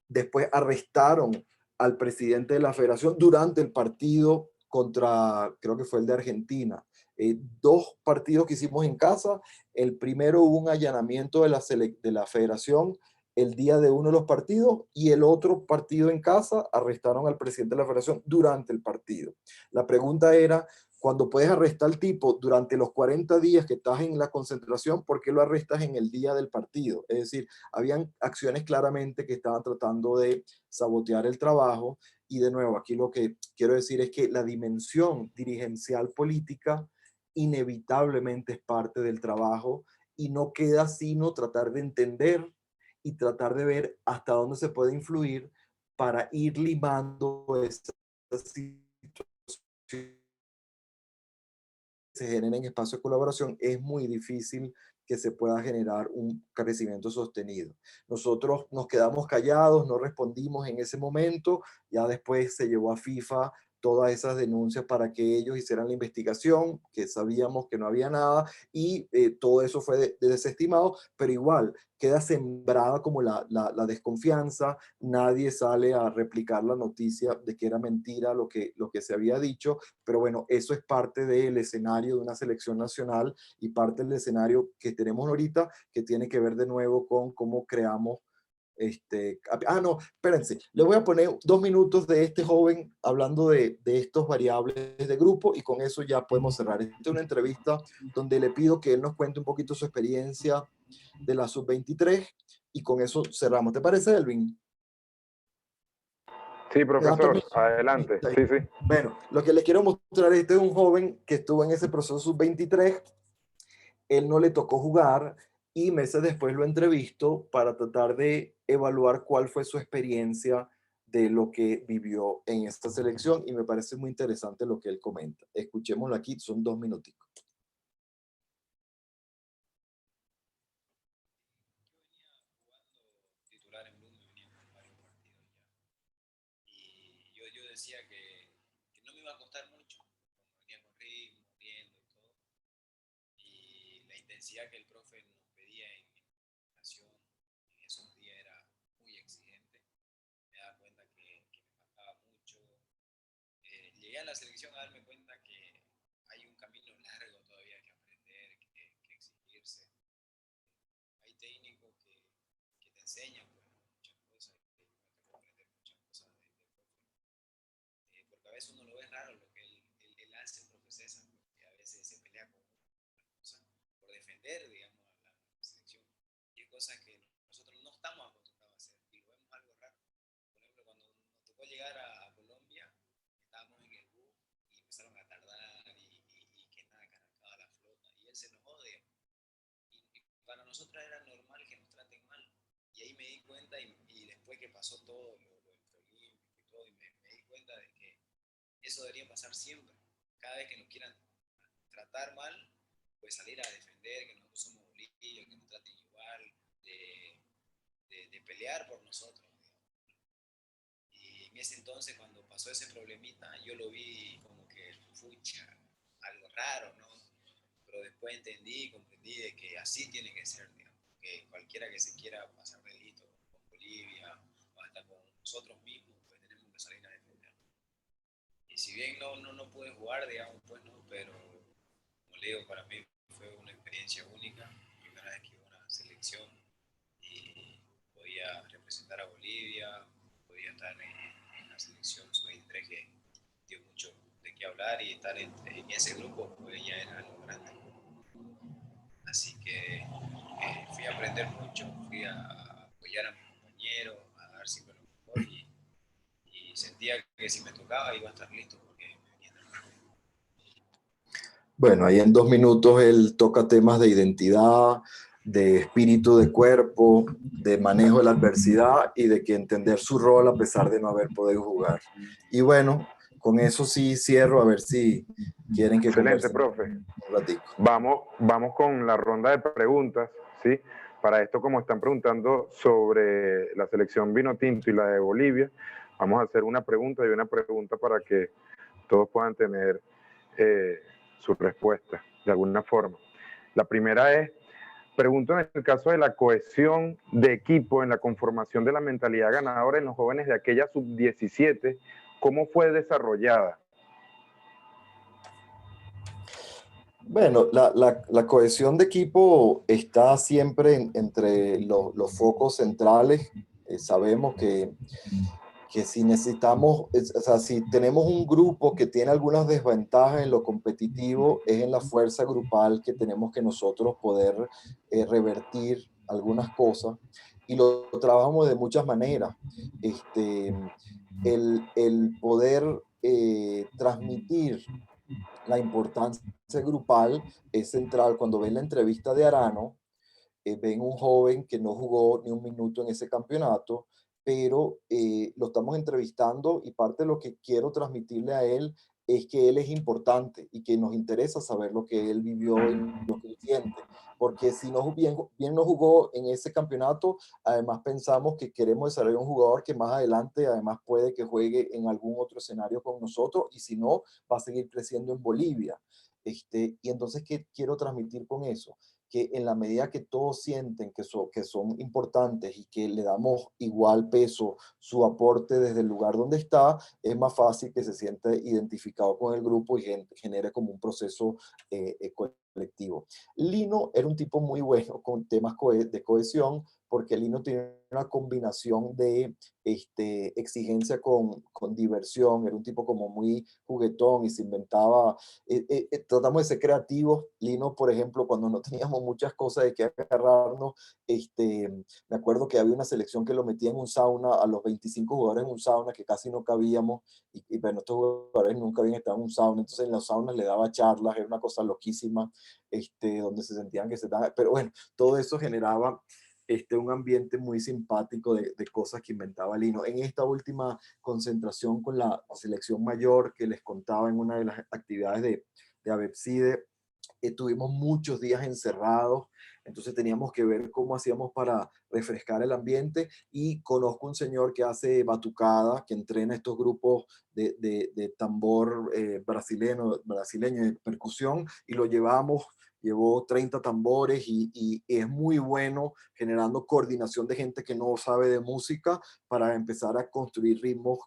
Después arrestaron al presidente de la federación durante el partido contra, creo que fue el de Argentina. Dos partidos que hicimos en casa. El primero hubo un allanamiento de la federación el día de uno de los partidos y el otro partido en casa arrestaron al presidente de la federación durante el partido. La pregunta era, cuando puedes arrestar al tipo durante los 40 días que estás en la concentración, ¿por qué lo arrestas en el día del partido? Es decir, habían acciones claramente que estaban tratando de sabotear el trabajo y de nuevo, aquí lo que quiero decir es que la dimensión dirigencial política inevitablemente es parte del trabajo y no queda sino tratar de entender y tratar de ver hasta dónde se puede influir para ir limando esas situaciones se generen en espacios de colaboración. Es muy difícil que se pueda generar un crecimiento sostenido. Nosotros nos quedamos callados, no respondimos en ese momento, ya después se llevó a FIFA todas esas denuncias para que ellos hicieran la investigación, que sabíamos que no había nada, y todo eso fue desestimado, pero igual queda sembrada como la desconfianza, nadie sale a replicar la noticia de que era mentira lo que se había dicho, pero bueno, eso es parte del escenario de una selección nacional y parte del escenario que tenemos ahorita, que tiene que ver de nuevo con cómo creamos no, espérense, le voy a poner 2 minutos de este joven hablando de estos variables de grupo y con eso ya podemos cerrar. Esta es una entrevista donde le pido que él nos cuente un poquito su experiencia de la sub-23 y con eso cerramos. ¿Te parece, Elvin? Sí, ¿Me dan profesor, permiso? adelante. Está Sí, bien. sí. Bueno, lo que les quiero mostrar, este es un joven que estuvo en ese proceso sub-23, él no le tocó jugar y meses después lo entrevisto para tratar de evaluar cuál fue su experiencia de lo que vivió en esta selección y me parece muy interesante lo que él comenta. Escuchémoslo aquí, son 2 minutos. Titular en Blooming, venía con varios partidos ya. Y yo decía que no me iba a costar mucho, como venía con ritmo, viendo y todo. Y la intensidad que el profe nos pedía en nación en esos días era muy exigente. Me daba cuenta que me faltaba mucho. Llegué a la selección a darme cuenta que hay un camino largo todavía que aprender, que exigirse. Hay técnicos que te enseñan pues, muchas cosas y te pueden aprender muchas cosas del profe. Porque a veces uno lo ve raro lo que él hace, el profe César, porque a veces se pelea con una cosa por defender, digamos, a la selección. Y hay cosas que nosotros no estamos acostumbrados a hacer y lo vemos algo raro. Por ejemplo, cuando nos tocó llegar a Colombia, estábamos en el bus y empezaron a tardar y que nada, que arrancaba la flota. Y él se enojó, digamos. Y para nosotros era normal que nos traten mal. Y ahí me di cuenta, y después que pasó todo lo del preolímpico y todo, y me di cuenta de que eso debería pasar siempre. Cada vez que nos quieran tratar mal, pues salir a defender que nosotros somos Bolivia, que nos traten igual, de pelear por nosotros. Y en ese entonces, cuando pasó ese problemita, yo lo vi como que, fucha, algo raro, ¿no? Pero después comprendí de que así tiene que ser, digamos, que cualquiera que se quiera pasar delito con Bolivia o hasta con nosotros mismos, pues tenemos que salir a defender. Y si bien no pude jugar, digamos, pues no, pero como le digo, para mí fue una experiencia única, primera vez que iba a una selección y podía representar a Bolivia, podía estar en la selección sub-23 que dio mucho de qué hablar y estar en ese grupo pues ya era algo grande. Así que fui a aprender mucho, fui a apoyar a mis compañeros, a dar siempre lo mejor y sentía que si me tocaba iba a estar listo porque me venía de mal. Bueno, ahí en 2 minutos él toca temas de identidad, de espíritu de cuerpo, de manejo de la adversidad y de que entender su rol a pesar de no haber podido jugar. Y bueno, con eso sí cierro, a ver si quieren que Excelente, conversemos profe. un ratico. Vamos con la ronda de preguntas, ¿sí? Para esto, como están preguntando sobre la selección Vinotinto y la de Bolivia, vamos a hacer una pregunta y una pregunta para que todos puedan tener su respuesta de alguna forma. La primera es, pregunto en el caso de la cohesión de equipo en la conformación de la mentalidad ganadora en los jóvenes de aquella sub-17, ¿cómo fue desarrollada? Bueno, la cohesión de equipo está siempre entre los focos centrales. Sabemos que si necesitamos, o sea, si tenemos un grupo que tiene algunas desventajas en lo competitivo, es en la fuerza grupal que tenemos que nosotros poder revertir algunas cosas y lo trabajamos de muchas maneras. El poder transmitir la importancia grupal es central. Cuando ven la entrevista de Arano, ven un joven que no jugó ni un minuto en ese campeonato, pero lo estamos entrevistando y parte de lo que quiero transmitirle a él es que él es importante y que nos interesa saber lo que él vivió y lo que él siente. Porque si no, bien no jugó en ese campeonato, además pensamos que queremos desarrollar un jugador que más adelante además puede que juegue en algún otro escenario con nosotros y si no, va a seguir creciendo en Bolivia. Y entonces, ¿qué quiero transmitir con eso? Que en la medida que todos sienten que son importantes y que le damos igual peso su aporte desde el lugar donde está, es más fácil que se siente identificado con el grupo y genere como un proceso colectivo. Lino era un tipo muy bueno con temas de cohesión, porque Lino tiene una combinación de exigencia con diversión, era un tipo como muy juguetón y se inventaba, tratamos de ser creativos. Lino, por ejemplo, cuando no teníamos muchas cosas de qué agarrarnos, me acuerdo que había una selección que lo metía en un sauna, a los 25 jugadores en un sauna que casi no cabíamos, y bueno, estos jugadores nunca habían estado en un sauna, entonces en los saunas le daba charlas, era una cosa loquísima, donde se sentían que se estaban, pero bueno, todo eso generaba un ambiente muy simpático de cosas que inventaba Lino. En esta última concentración con la selección mayor que les contaba en una de las actividades de ABEPSIDE, tuvimos muchos días encerrados, entonces teníamos que ver cómo hacíamos para refrescar el ambiente y conozco un señor que hace batucada, que entrena estos grupos de tambor brasileño de percusión y lo llevamos, llevó 30 tambores y es muy bueno generando coordinación de gente que no sabe de música para empezar a construir ritmos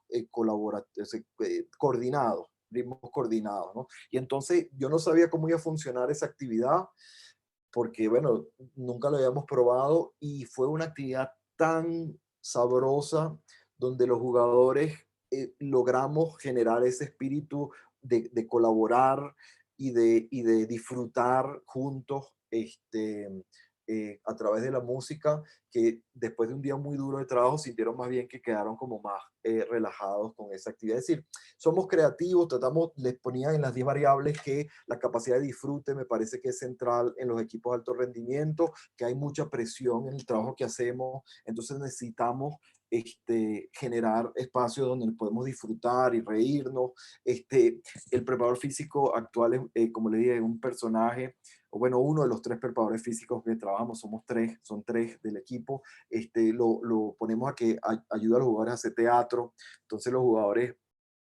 coordinados, ritmos coordinados, ¿no? Y entonces yo no sabía cómo iba a funcionar esa actividad porque, bueno, nunca lo habíamos probado y fue una actividad tan sabrosa donde los jugadores logramos generar ese espíritu de colaborar y de disfrutar juntos a través de la música, que después de un día muy duro de trabajo sintieron más bien que quedaron como más relajados con esa actividad. Es decir, somos creativos, tratamos, les ponía en las 10 variables que la capacidad de disfrute me parece que es central en los equipos de alto rendimiento, que hay mucha presión en el trabajo que hacemos, entonces necesitamos generar espacios donde podemos disfrutar y reírnos. El preparador físico actual es, como le dije, un personaje, o bueno, uno de los 3 preparadores físicos que trabajamos, somos 3, son 3 del equipo, lo ponemos a que ayuda a los jugadores a hacer teatro, entonces los jugadores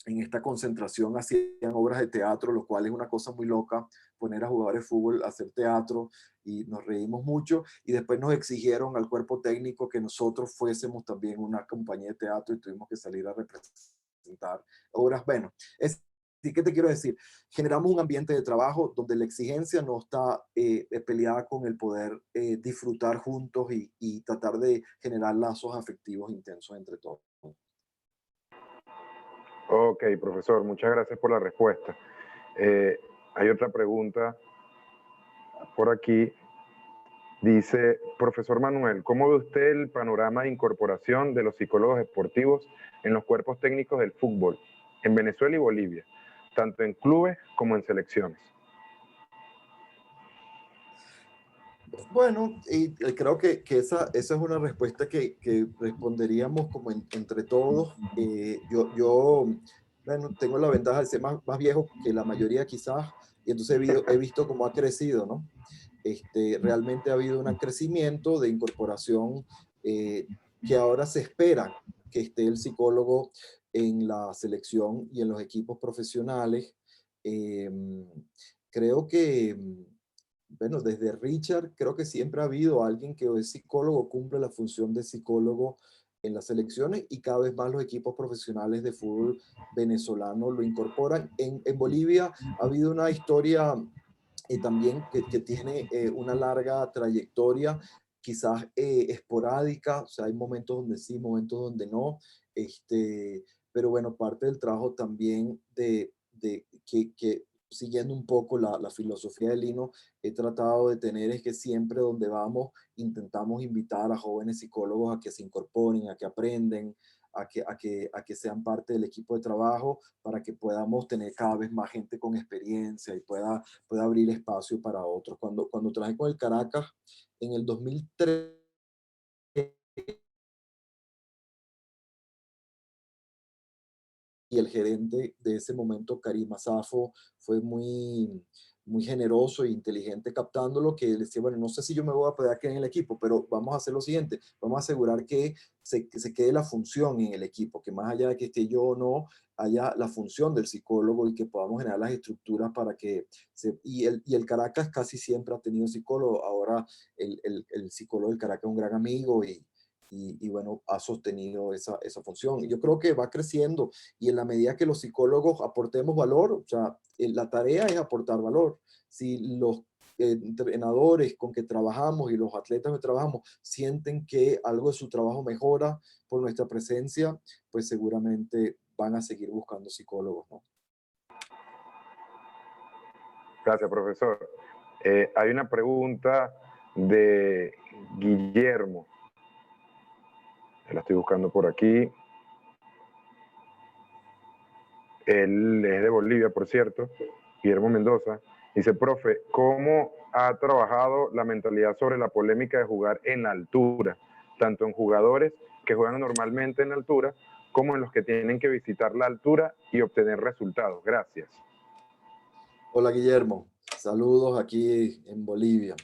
en esta concentración hacían obras de teatro, lo cual es una cosa muy loca, poner a jugadores de fútbol a hacer teatro y nos reímos mucho y después nos exigieron al cuerpo técnico que nosotros fuésemos también una compañía de teatro y tuvimos que salir a representar obras. Bueno, ¿qué te quiero decir? Generamos un ambiente de trabajo donde la exigencia no está peleada con el poder disfrutar juntos y tratar de generar lazos afectivos intensos entre todos. Ok, profesor, muchas gracias por la respuesta. Hay otra pregunta por aquí. Dice, profesor Manuel, ¿cómo ve usted el panorama de incorporación de los psicólogos deportivos en los cuerpos técnicos del fútbol en Venezuela y Bolivia, tanto en clubes como en selecciones? Bueno, y creo que esa es una respuesta que responderíamos como entre todos. Bueno, tengo la ventaja de ser más viejo que la mayoría quizás, y entonces he visto cómo ha crecido, ¿no? Realmente ha habido un crecimiento de incorporación que ahora se espera que esté el psicólogo en la selección y en los equipos profesionales. Creo que bueno, desde Richard, creo que siempre ha habido alguien que es psicólogo, cumple la función de psicólogo en las selecciones y cada vez más los equipos profesionales de fútbol venezolano lo incorporan. En Bolivia ha habido una historia también que tiene una larga trayectoria, quizás esporádica, o sea, hay momentos donde sí, momentos donde no, pero bueno, parte del trabajo también que siguiendo un poco la filosofía de Lino, he tratado de tener es que siempre donde vamos intentamos invitar a jóvenes psicólogos a que se incorporen, a que aprenden, a que sean parte del equipo de trabajo para que podamos tener cada vez más gente con experiencia y pueda abrir espacio para otros. Cuando trabajé con el Caracas en el 2003, y el gerente de ese momento, Karim Asafo, fue muy generoso e inteligente captándolo, que decía, bueno, no sé si yo me voy a poder quedar en el equipo, pero vamos a hacer lo siguiente, vamos a asegurar que se quede la función en el equipo, que más allá de que esté yo o no, haya la función del psicólogo y que podamos generar las estructuras para que y el Caracas casi siempre ha tenido psicólogo, ahora el psicólogo del Caracas es un gran amigo y bueno, ha sostenido esa función. Y yo creo que va creciendo y en la medida que los psicólogos aportemos valor, o sea, la tarea es aportar valor. Si los entrenadores con que trabajamos y los atletas que trabajamos sienten que algo de su trabajo mejora por nuestra presencia, pues seguramente van a seguir buscando psicólogos, ¿no? Gracias, profesor. Hay una pregunta de Guillermo. La estoy buscando por aquí. Él es de Bolivia, por cierto, Guillermo Mendoza. Dice, profe, ¿cómo ha trabajado la mentalidad sobre la polémica de jugar en la altura, tanto en jugadores que juegan normalmente en la altura, como en los que tienen que visitar la altura y obtener resultados? Gracias. Hola, Guillermo. Saludos aquí en Bolivia.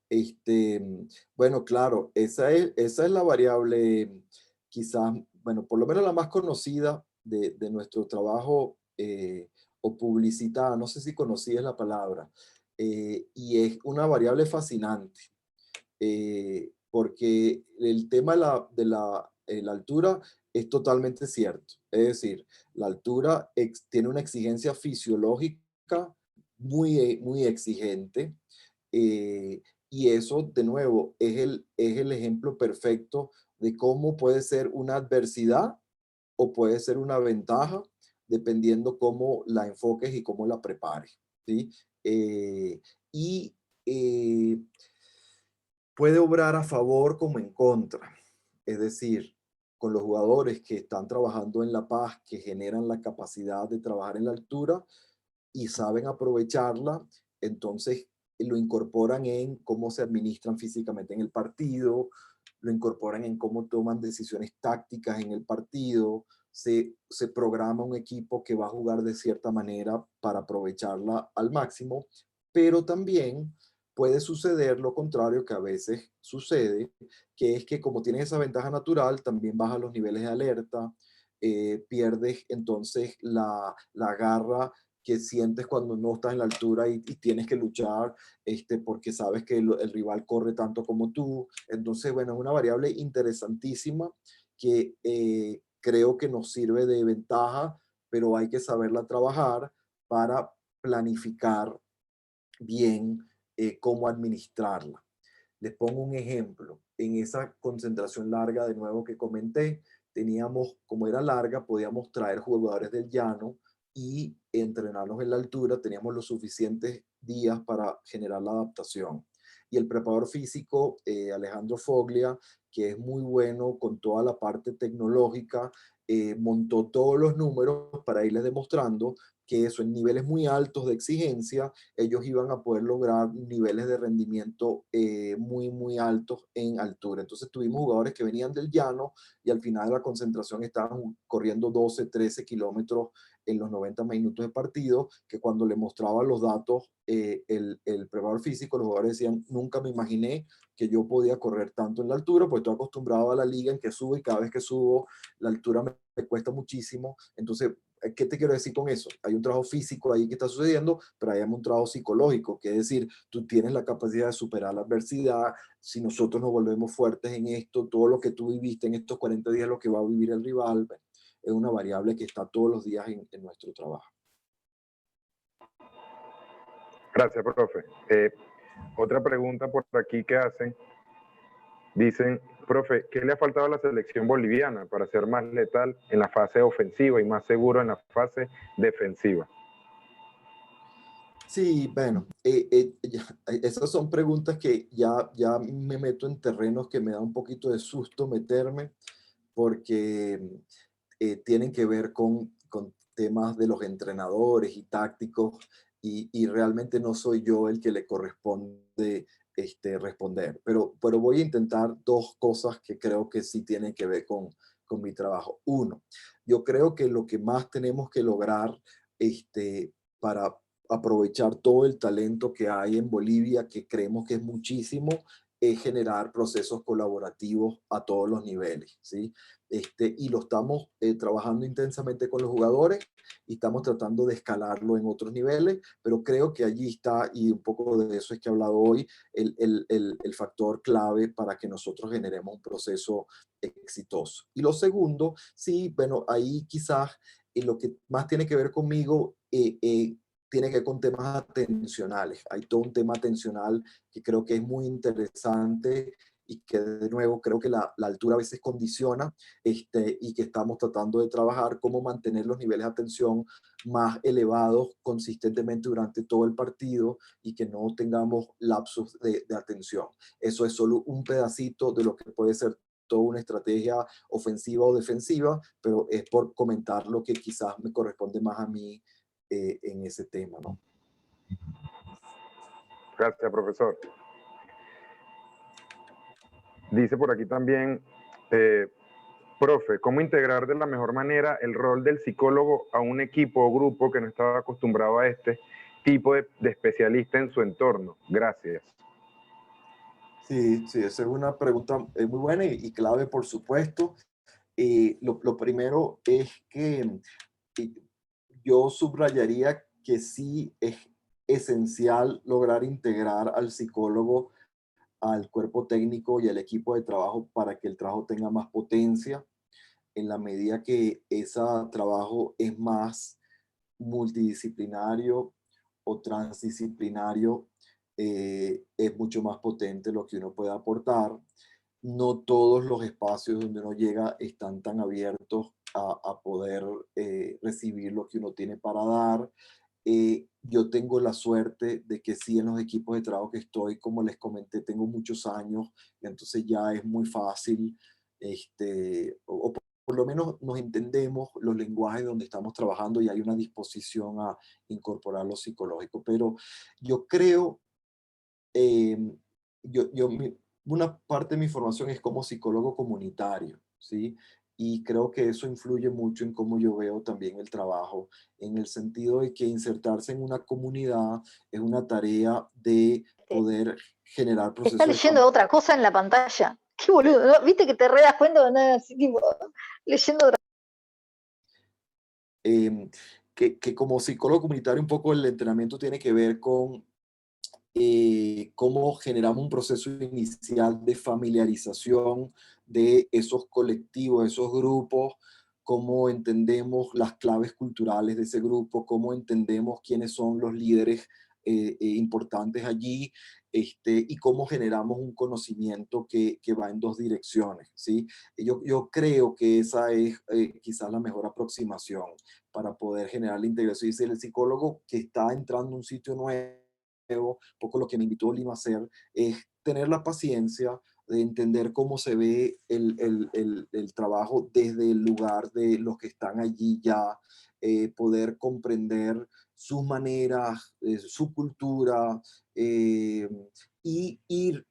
Este, bueno, claro, esa es la variable, quizás, bueno, por lo menos la más conocida de nuestro trabajo o publicitada, no sé si conocías la palabra, y es una variable fascinante, porque el tema la altura es totalmente cierto. Es decir, la altura tiene una exigencia fisiológica muy exigente, y eso, de nuevo, es el ejemplo perfecto de cómo puede ser una adversidad o puede ser una ventaja, dependiendo cómo la enfoques y cómo la prepares, ¿sí? Y eh, puede obrar a favor como en contra. Es decir, con los jugadores que están trabajando en La Paz, que generan la capacidad de trabajar en la altura y saben aprovecharla, entonces lo incorporan en cómo se administran físicamente en el partido, lo incorporan en cómo toman decisiones tácticas en el partido, se programa un equipo que va a jugar de cierta manera para aprovecharla al máximo, pero también puede suceder lo contrario que a veces sucede, que es que como tienes esa ventaja natural, también bajas los niveles de alerta, pierdes entonces la garra que sientes cuando no estás en la altura y tienes que luchar, porque sabes que el rival corre tanto como tú. Entonces, bueno, es una variable interesantísima que creo que nos sirve de ventaja, pero hay que saberla trabajar para planificar bien cómo administrarla. Les pongo un ejemplo. En esa concentración larga, de nuevo que comenté, teníamos, como era larga, podíamos traer jugadores del llano y entrenarnos en la altura. Teníamos los suficientes días para generar la adaptación. Y el preparador físico, Alejandro Foglia, que es muy bueno con toda la parte tecnológica, montó todos los números para irles demostrando que eso en niveles muy altos de exigencia, ellos iban a poder lograr niveles de rendimiento muy altos en altura. Entonces tuvimos jugadores que venían del llano y al final de la concentración estaban corriendo 12, 13 kilómetros en los 90 minutos de partido, que cuando le mostraba los datos el preparador físico, los jugadores decían, nunca me imaginé que yo podía correr tanto en la altura, porque estoy acostumbrado a la liga en que subo y cada vez que subo la altura me cuesta muchísimo. Entonces, ¿qué te quiero decir con eso? Hay un trabajo físico ahí que está sucediendo, pero hay un trabajo psicológico, que es decir, tú tienes la capacidad de superar la adversidad. Si nosotros nos volvemos fuertes en esto, todo lo que tú viviste en estos 40 días, lo que va a vivir el rival, es una variable que está todos los días en nuestro trabajo. Gracias, profe. Otra pregunta por aquí que hacen. Dicen, profe, ¿qué le ha faltado a la selección boliviana para ser más letal en la fase ofensiva y más seguro en la fase defensiva? Sí, bueno, esas son preguntas que ya me meto en terrenos que me da un poquito de susto meterme, porque tienen que ver con temas de los entrenadores y tácticos, y realmente no soy yo el que le corresponde responder. Pero voy a intentar dos cosas que creo que sí tienen que ver con mi trabajo. Uno, yo creo que lo que más tenemos que lograr para aprovechar todo el talento que hay en Bolivia, que creemos que es muchísimo, es generar procesos colaborativos a todos los niveles, ¿sí? Y lo estamos trabajando intensamente con los jugadores y estamos tratando de escalarlo en otros niveles, pero creo que allí está, y un poco de eso es que he hablado hoy, el factor clave para que nosotros generemos un proceso exitoso. Y lo segundo, sí, bueno, ahí quizás lo que más tiene que ver conmigo tiene que ver con temas atencionales. Hay todo un tema atencional que creo que es muy interesante y que de nuevo creo que la altura a veces condiciona, y que estamos tratando de trabajar cómo mantener los niveles de atención más elevados consistentemente durante todo el partido y que no tengamos lapsos de atención. Eso es solo un pedacito de lo que puede ser toda una estrategia ofensiva o defensiva, pero es por comentar lo que quizás me corresponde más a mí en ese tema, ¿no? Gracias, profesor. Dice por aquí también, profe, ¿cómo integrar de la mejor manera el rol del psicólogo a un equipo o grupo que no estaba acostumbrado a este tipo de especialista en su entorno? Gracias. Sí, sí, esa es una pregunta muy buena y clave, por supuesto. Lo primero es que eh, yo subrayaría que sí es esencial lograr integrar al psicólogo al cuerpo técnico y al equipo de trabajo para que el trabajo tenga más potencia, en la medida que ese trabajo es más multidisciplinario o transdisciplinario, es mucho más potente lo que uno puede aportar. No todos los espacios donde uno llega están tan abiertos a poder recibir lo que uno tiene para dar. Yo tengo la suerte de que sí, en los equipos de trabajo que estoy, como les comenté, tengo muchos años, y entonces ya es muy fácil, o por lo menos nos entendemos los lenguajes donde estamos trabajando y hay una disposición a incorporar lo psicológico. Pero yo creo, eh, una parte de mi formación es como psicólogo comunitario, ¿sí? Y creo que eso influye mucho en cómo yo veo también el trabajo, en el sentido de que insertarse en una comunidad es una tarea de poder generar Está procesos de leyendo otra cosa en la pantalla. Qué boludo, ¿no? ¿Viste que te re das cuenta de nada así, tipo, leyendo otra que como psicólogo comunitario un poco el entrenamiento tiene que ver con cómo generamos un proceso inicial de familiarización de esos colectivos, esos grupos, cómo entendemos las claves culturales de ese grupo, cómo entendemos quiénes son los líderes importantes allí, y cómo generamos un conocimiento que va en dos direcciones, ¿sí? Yo creo que esa es quizás la mejor aproximación para poder generar la integración. Dice el psicólogo que está entrando a un sitio nuevo, un poco lo que me invitó Lima a hacer, es tener la paciencia de entender cómo se ve el trabajo desde el lugar de los que están allí ya, poder comprender sus maneras, su cultura, y ir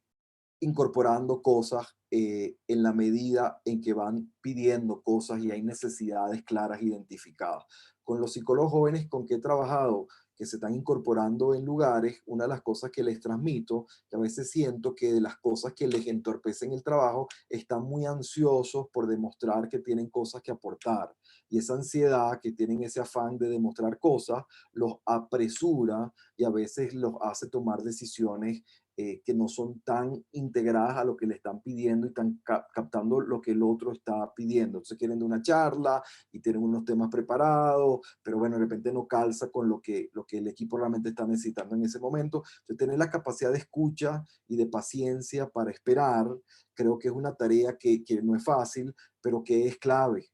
incorporando cosas en la medida en que van pidiendo cosas y hay necesidades claras identificadas. Con los psicólogos jóvenes con que he trabajado, que se están incorporando en lugares, una de las cosas que les transmito, que a veces siento que de las cosas que les entorpecen el trabajo, están muy ansiosos por demostrar que tienen cosas que aportar. Y esa ansiedad, que tienen ese afán de demostrar cosas, los apresura y a veces los hace tomar decisiones que no son tan integradas a lo que le están pidiendo y están captando lo que el otro está pidiendo. Entonces quieren de una charla y tienen unos temas preparados, pero bueno, de repente no calza con lo que el equipo realmente está necesitando en ese momento. Entonces tener la capacidad de escucha y de paciencia para esperar, creo que es una tarea que no es fácil, pero que es clave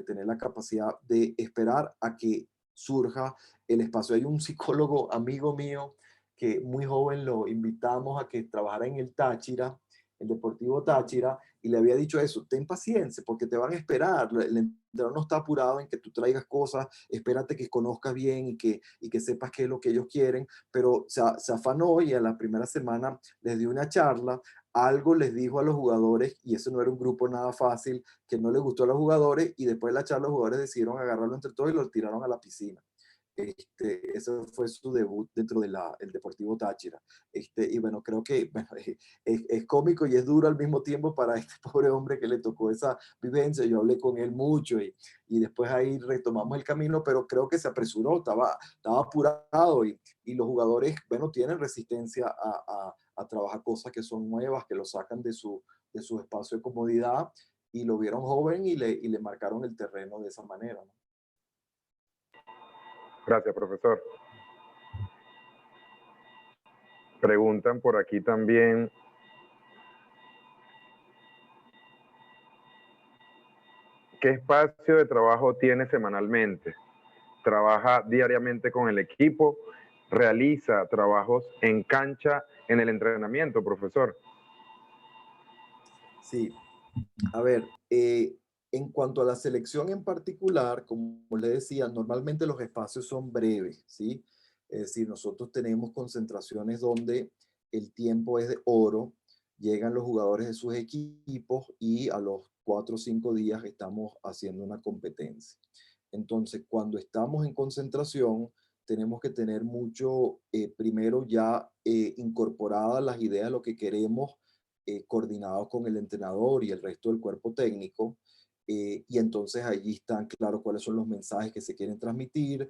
tener la capacidad de esperar a que surja el espacio. Hay un psicólogo amigo mío que muy joven lo invitamos a que trabajara en el Táchira, el Deportivo Táchira, y le había dicho eso: ten paciencia porque te van a esperar, el entrenador no está apurado en que tú traigas cosas, espérate que conozcas bien y que sepas qué es lo que ellos quieren, pero se afanó y a la primera semana les dio una charla, algo les dijo a los jugadores, y eso no era un grupo nada fácil, que no les gustó a los jugadores, y después de la charla los jugadores decidieron agarrarlo entre todos y lo tiraron a la piscina. Ese fue su debut dentro del Deportivo Táchira. Y bueno, creo que bueno, es cómico y es duro al mismo tiempo para este pobre hombre que le tocó esa vivencia. Yo hablé con él mucho y después ahí retomamos el camino, pero creo que se apresuró, estaba apurado y los jugadores, bueno, tienen resistencia a trabajar cosas que son nuevas, que lo sacan de su espacio de comodidad, y lo vieron joven y le marcaron el terreno de esa manera, ¿no? Gracias, profesor. Preguntan por aquí también, ¿qué espacio de trabajo tiene semanalmente? ¿Trabaja diariamente con el equipo? ¿Realiza trabajos en cancha en el entrenamiento, profesor? Sí, a ver, en cuanto a la selección en particular, como le decía, normalmente los espacios son breves, ¿sí? Es decir, nosotros tenemos concentraciones donde el tiempo es de oro, llegan los jugadores de sus equipos y a los 4 o 5 días estamos haciendo una competencia. Entonces, cuando estamos en concentración, tenemos que tener mucho, primero ya incorporadas las ideas de lo que queremos, coordinados con el entrenador y el resto del cuerpo técnico. Y entonces allí están claro cuáles son los mensajes que se quieren transmitir.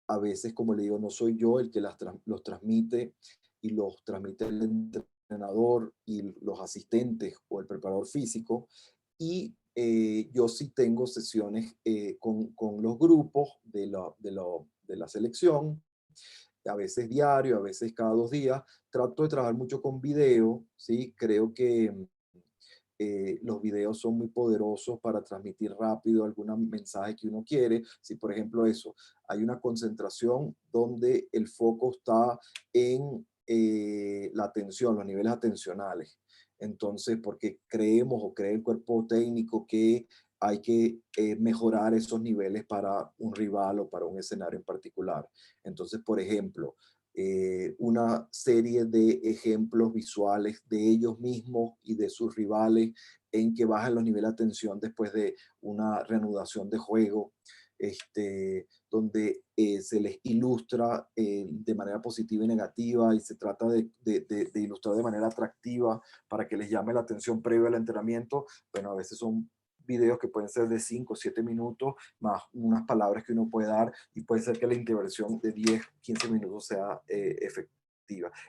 A veces, como le digo, no soy yo el que los transmite, y los transmite el entrenador y los asistentes o el preparador físico. Y yo sí tengo sesiones con los grupos de la selección, a veces diario, a veces cada 2 días. Trato de trabajar mucho con video, ¿sí? Creo que los videos son muy poderosos para transmitir rápido algún mensaje que uno quiere. Si, por ejemplo, eso, hay una concentración donde el foco está en la atención, los niveles atencionales. Entonces, porque creemos o cree el cuerpo técnico que hay que mejorar esos niveles para un rival o para un escenario en particular. Entonces, por ejemplo, una serie de ejemplos visuales de ellos mismos y de sus rivales en que bajan los niveles de atención después de una reanudación de juego, donde se les ilustra de manera positiva y negativa, y se trata de ilustrar de manera atractiva para que les llame la atención previo al entrenamiento. Bueno, a veces son videos que pueden ser de 5 o 7 minutos, más unas palabras que uno puede dar, y puede ser que la intervención de 10, 15 minutos sea efectiva.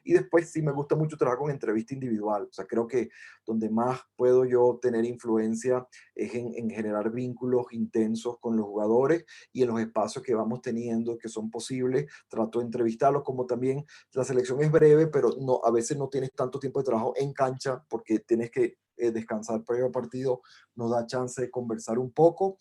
Y después sí me gusta mucho trabajar con entrevista individual. O sea, creo que donde más puedo yo tener influencia es en generar vínculos intensos con los jugadores, y en los espacios que vamos teniendo que son posibles, trato de entrevistarlos. Como también la selección es breve, pero no, a veces no tienes tanto tiempo de trabajo en cancha porque tienes que descansar previo al partido, nos da chance de conversar un poco.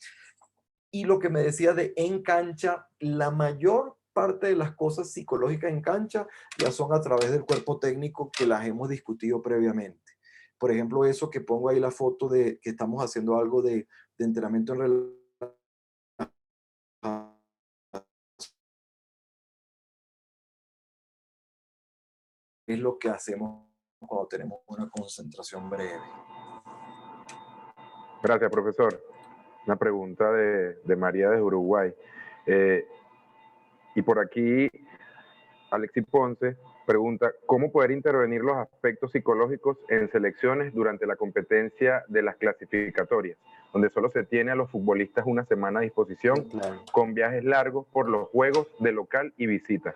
Y lo que me decía de en cancha, la mayor parte de las cosas psicológicas en cancha ya son a través del cuerpo técnico, que las hemos discutido previamente. Por ejemplo, eso que pongo ahí, la foto de que estamos haciendo algo de entrenamiento en relación, es lo que hacemos cuando tenemos una concentración breve. Gracias, profesor. Una pregunta de María de Uruguay. Y por aquí, Alexis Ponce pregunta, ¿cómo poder intervenir los aspectos psicológicos en selecciones durante la competencia de las clasificatorias, donde solo se tiene a los futbolistas una semana a disposición, Claro. con viajes largos por los juegos de local y visita?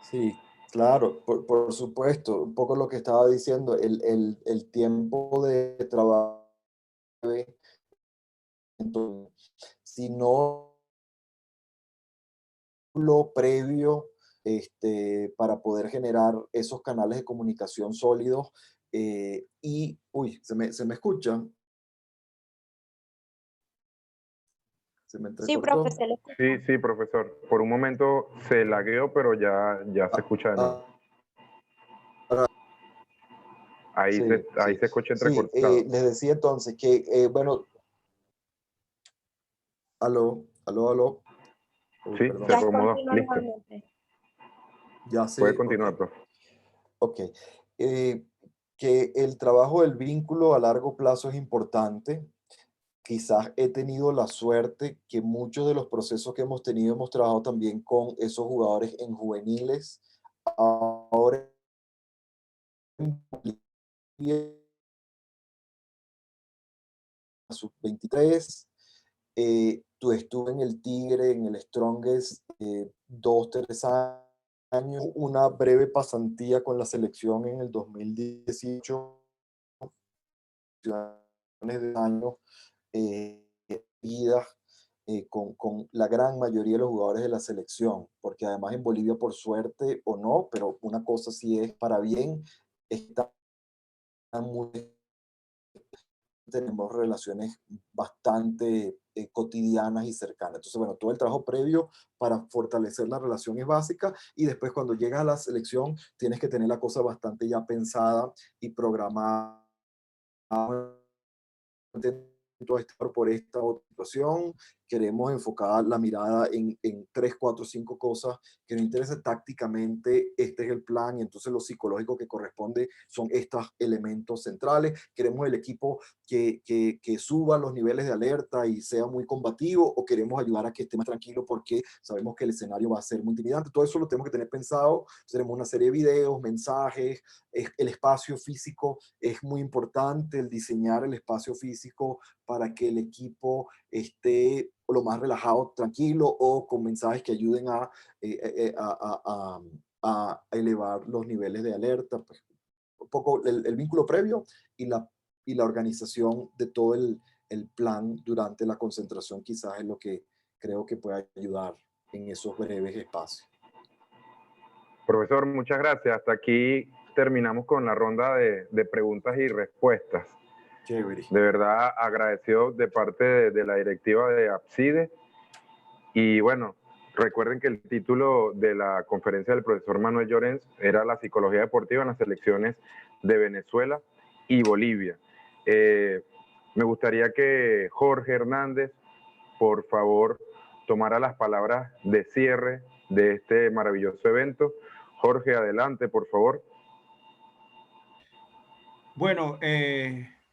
Sí, claro, por supuesto. Un poco lo que estaba diciendo, el tiempo de trabajo. Entonces, si no lo previo, para poder generar esos canales de comunicación sólidos, uy, se me escucha, se me Sí, entrecortó. profe, se le escucha. Sí, sí, profesor. Por un momento se lagueó, pero ya se escucha de nuevo. Ahora, Ahí sí, ahí sí, se escucha sí, entrecortado. les decía entonces que, bueno, aló. Uy, Sí, se perdón. Ya acomodó. continúa Listo. nuevamente. Ya Puede sí, ok. continuar, profe. Ok. Que el trabajo del vínculo a largo plazo es importante. Quizás he tenido la suerte que muchos de los procesos que hemos tenido hemos trabajado también con esos jugadores en juveniles. Ahora en Bolivia, sub-23, tú estuve en el Tigre, en el Strongest, 2, 3 años, una breve pasantía con la selección en el 2018, de años, vidas, con la gran mayoría de los jugadores de la selección, porque además en Bolivia, por suerte o no, pero una cosa sí es para bien, están muy, tenemos relaciones bastante cotidianas y cercanas. Entonces, bueno, todo el trabajo previo para fortalecer la relación es básica, y después cuando llegas a la selección tienes que tener la cosa bastante ya pensada y programada. Intento estar por esta otra situación, queremos enfocar la mirada en 3, 4, 5 cosas que nos interesa tácticamente. Este es el plan y entonces lo psicológico que corresponde son estos elementos centrales. Queremos el equipo que suba los niveles de alerta y sea muy combativo, o queremos ayudar a que esté más tranquilo porque sabemos que el escenario va a ser muy intimidante. Todo eso lo tenemos que tener pensado. Tenemos una serie de videos, mensajes, el espacio físico es muy importante, el diseñar el espacio físico para que el equipo esté lo más relajado, tranquilo, o con mensajes que ayuden a elevar los niveles de alerta. Pues, un poco el vínculo previo y la organización de todo el plan durante la concentración quizás es lo que creo que puede ayudar en esos breves espacios. Profesor, muchas gracias. Hasta aquí terminamos con la ronda de preguntas y respuestas. Chévere. De verdad, agradecido de parte de la directiva de APSIDE. Y bueno, recuerden que el título de la conferencia del profesor Manuel Llorens era la psicología deportiva en las selecciones de Venezuela y Bolivia. Me gustaría que Jorge Hernández, por favor, tomara las palabras de cierre de este maravilloso evento. Jorge, adelante, por favor. Bueno,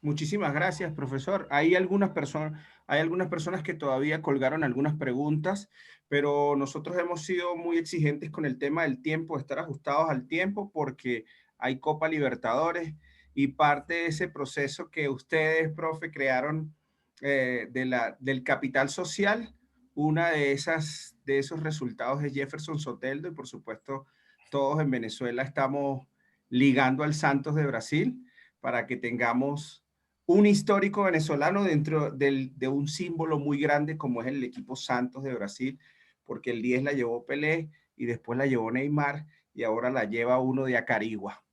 muchísimas gracias, profesor. Hay algunas personas que todavía colgaron algunas preguntas, pero nosotros hemos sido muy exigentes con el tema del tiempo, estar ajustados al tiempo, porque hay Copa Libertadores y parte de ese proceso que ustedes, profe, crearon del capital social. Una de esos resultados es Jefferson Soteldo, y por supuesto todos en Venezuela estamos ligando al Santos de Brasil, para que tengamos un histórico venezolano dentro de un símbolo muy grande como es el equipo Santos de Brasil, porque el 10 la llevó Pelé y después la llevó Neymar y ahora la lleva uno de Acarigua.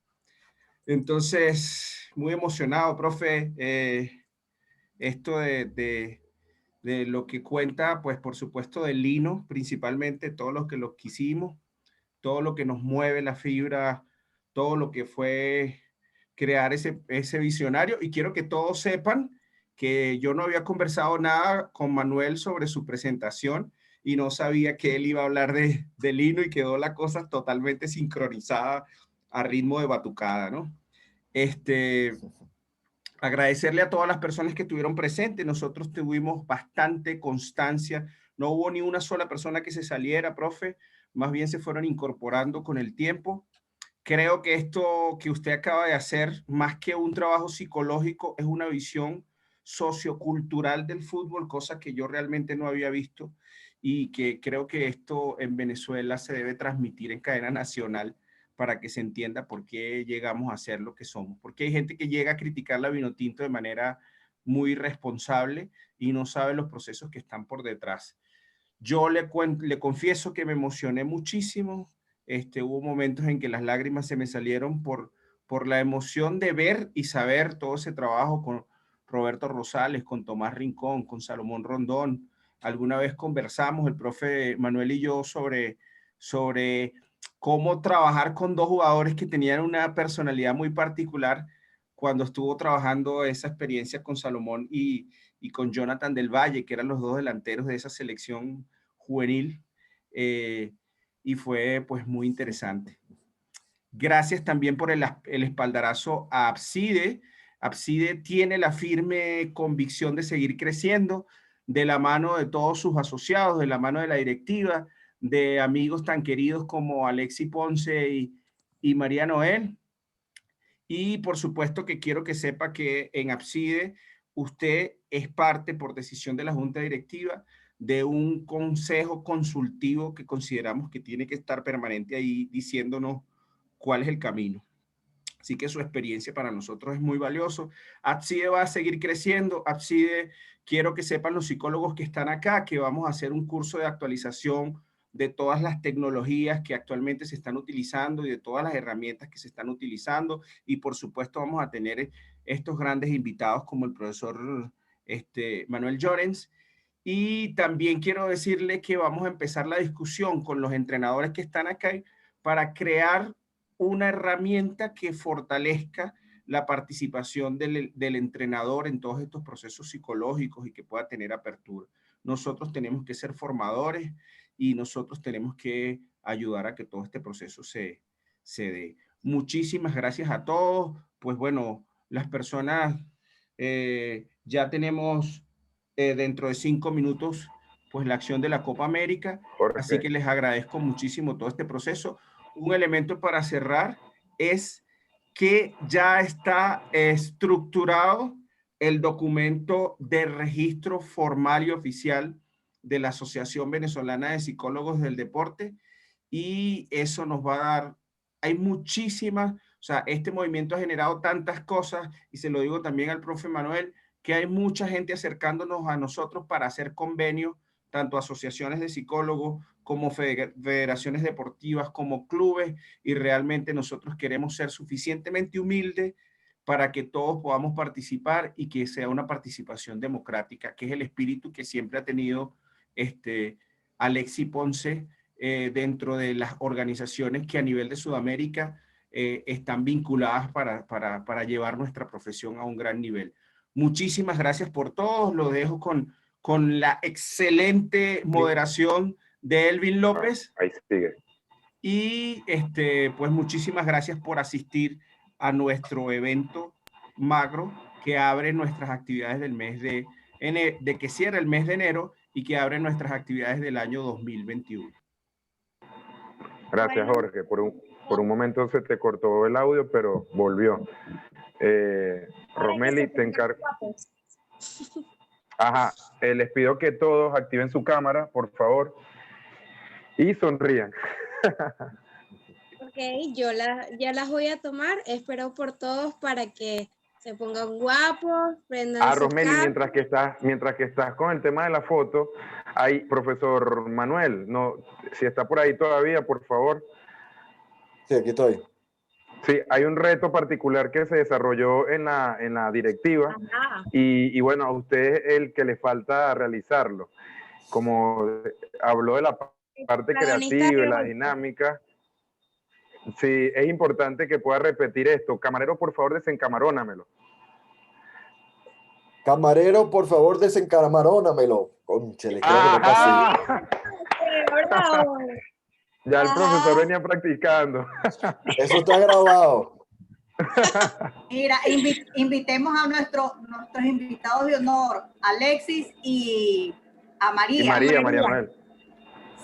Entonces, muy emocionado, profe. Esto de lo que cuenta, pues por supuesto del lino, principalmente todo lo que lo quisimos, todo lo que nos mueve la fibra, todo lo que fue crear ese visionario. Y quiero que todos sepan que yo no había conversado nada con Manuel sobre su presentación y no sabía que él iba a hablar de lino, y quedó la cosa totalmente sincronizada a ritmo de batucada, ¿no? Agradecerle a todas las personas que estuvieron presentes. Nosotros tuvimos bastante constancia. No hubo ni una sola persona que se saliera, profe. Más bien se fueron incorporando con el tiempo. Creo que esto que usted acaba de hacer, más que un trabajo psicológico, es una visión sociocultural del fútbol, cosa que yo realmente no había visto, y que creo que esto en Venezuela se debe transmitir en cadena nacional para que se entienda por qué llegamos a ser lo que somos. Porque hay gente que llega a criticar la Vinotinto de manera muy responsable y no sabe los procesos que están por detrás. Yo le confieso que me emocioné muchísimo. Hubo momentos en que las lágrimas se me salieron por la emoción de ver y saber todo ese trabajo con Roberto Rosales, con Tomás Rincón, con Salomón Rondón. Alguna vez conversamos, el profe Manuel y yo, sobre cómo trabajar con dos jugadores que tenían una personalidad muy particular, cuando estuvo trabajando esa experiencia con Salomón y con Jonathan del Valle, que eran los dos delanteros de esa selección juvenil, y fue pues muy interesante. Gracias también por el espaldarazo a APSIDE. APSIDE tiene la firme convicción de seguir creciendo de la mano de todos sus asociados, de la mano de la directiva, de amigos tan queridos como Alexi Ponce y María Noel. Y por supuesto que quiero que sepa que en APSIDE usted es parte, por decisión de la Junta Directiva, de un consejo consultivo que consideramos que tiene que estar permanente ahí diciéndonos cuál es el camino. Así que su experiencia para nosotros es muy valioso. APSIDE va a seguir creciendo. APSIDE, quiero que sepan los psicólogos que están acá, que vamos a hacer un curso de actualización de todas las tecnologías que actualmente se están utilizando y de todas las herramientas que se están utilizando. Y por supuesto vamos a tener estos grandes invitados como el profesor Manuel Llorens. Y también quiero decirle que vamos a empezar la discusión con los entrenadores que están acá para crear una herramienta que fortalezca la participación del entrenador en todos estos procesos psicológicos y que pueda tener apertura. nosotros tenemos que ser formadores y nosotros tenemos que ayudar a que todo este proceso se dé. Muchísimas gracias a todos. Pues bueno, las personas, ya tenemos dentro de 5 minutos pues la acción de la Copa América, así que les agradezco muchísimo todo este proceso. Un elemento para cerrar es que ya está estructurado el documento de registro formal y oficial de la Asociación Venezolana de Psicólogos del Deporte, y eso nos va a dar, hay muchísimas, o sea, este movimiento ha generado tantas cosas, y se lo digo también al profe Manuel, que hay mucha gente acercándonos a nosotros para hacer convenios, tanto asociaciones de psicólogos como federaciones deportivas, como clubes, y realmente nosotros queremos ser suficientemente humildes para que todos podamos participar y que sea una participación democrática, que es el espíritu que siempre ha tenido Alexis Ponce dentro de las organizaciones que a nivel de Sudamérica están vinculadas para llevar nuestra profesión a un gran nivel. Muchísimas gracias por todos. Lo dejo con la excelente moderación de Elvin López. Ahí sigue. Y pues muchísimas gracias por asistir a nuestro evento macro que abre nuestras actividades del mes de que cierra el mes de enero y que abre nuestras actividades del año 2021. Gracias, Jorge. Por un momento se te cortó el audio, pero volvió. Rosmeli, te encargo. Ajá, les pido que todos activen su cámara, por favor, y sonrían. Ok, ya las voy a tomar. Espero por todos para que se pongan guapos, prendan sus Rosmeli, cámaras. mientras que estás con el tema de la foto, hay profesor Manuel, no, si está por ahí todavía, por favor. Sí, aquí estoy. Sí, hay un reto particular que se desarrolló en la directiva y bueno, a usted es el que le falta realizarlo. Como habló de la parte creativa y la dinámica, sí, es importante que pueda repetir esto. Camarero, por favor, desencamarónamelo. Camarero, por favor, desencamarónamelo. Cónchale, creo que no pasé. Bravo. Ya el profesor venía practicando. Eso está grabado. Mira, invitemos a nuestros invitados de honor, Alexis y a María. Y María Noel.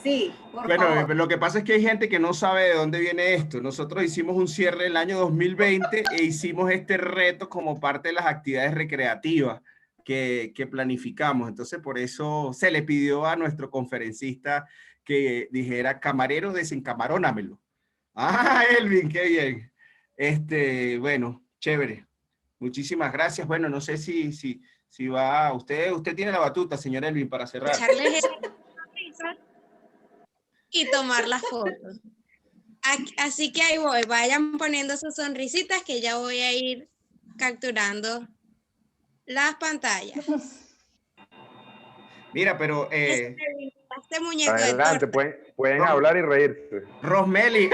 Sí, por bueno, favor. Lo que pasa es que hay gente que no sabe de dónde viene esto. Nosotros hicimos un cierre el año 2020 e hicimos este reto como parte de las actividades recreativas que planificamos. Entonces, por eso se le pidió a nuestro conferencista que dijera, camarero, desencamarónamelo. Elvin, qué bien. Bueno, chévere. Muchísimas gracias. Bueno, no sé si va, usted tiene la batuta, señor Elvin, para cerrar. Echarles y tomar las fotos. Así que ahí voy, vayan poniendo sus sonrisitas que ya voy a ir capturando las pantallas. Mira, pero este muñeco adelante, pueden hablar y reírse. Rosmeli,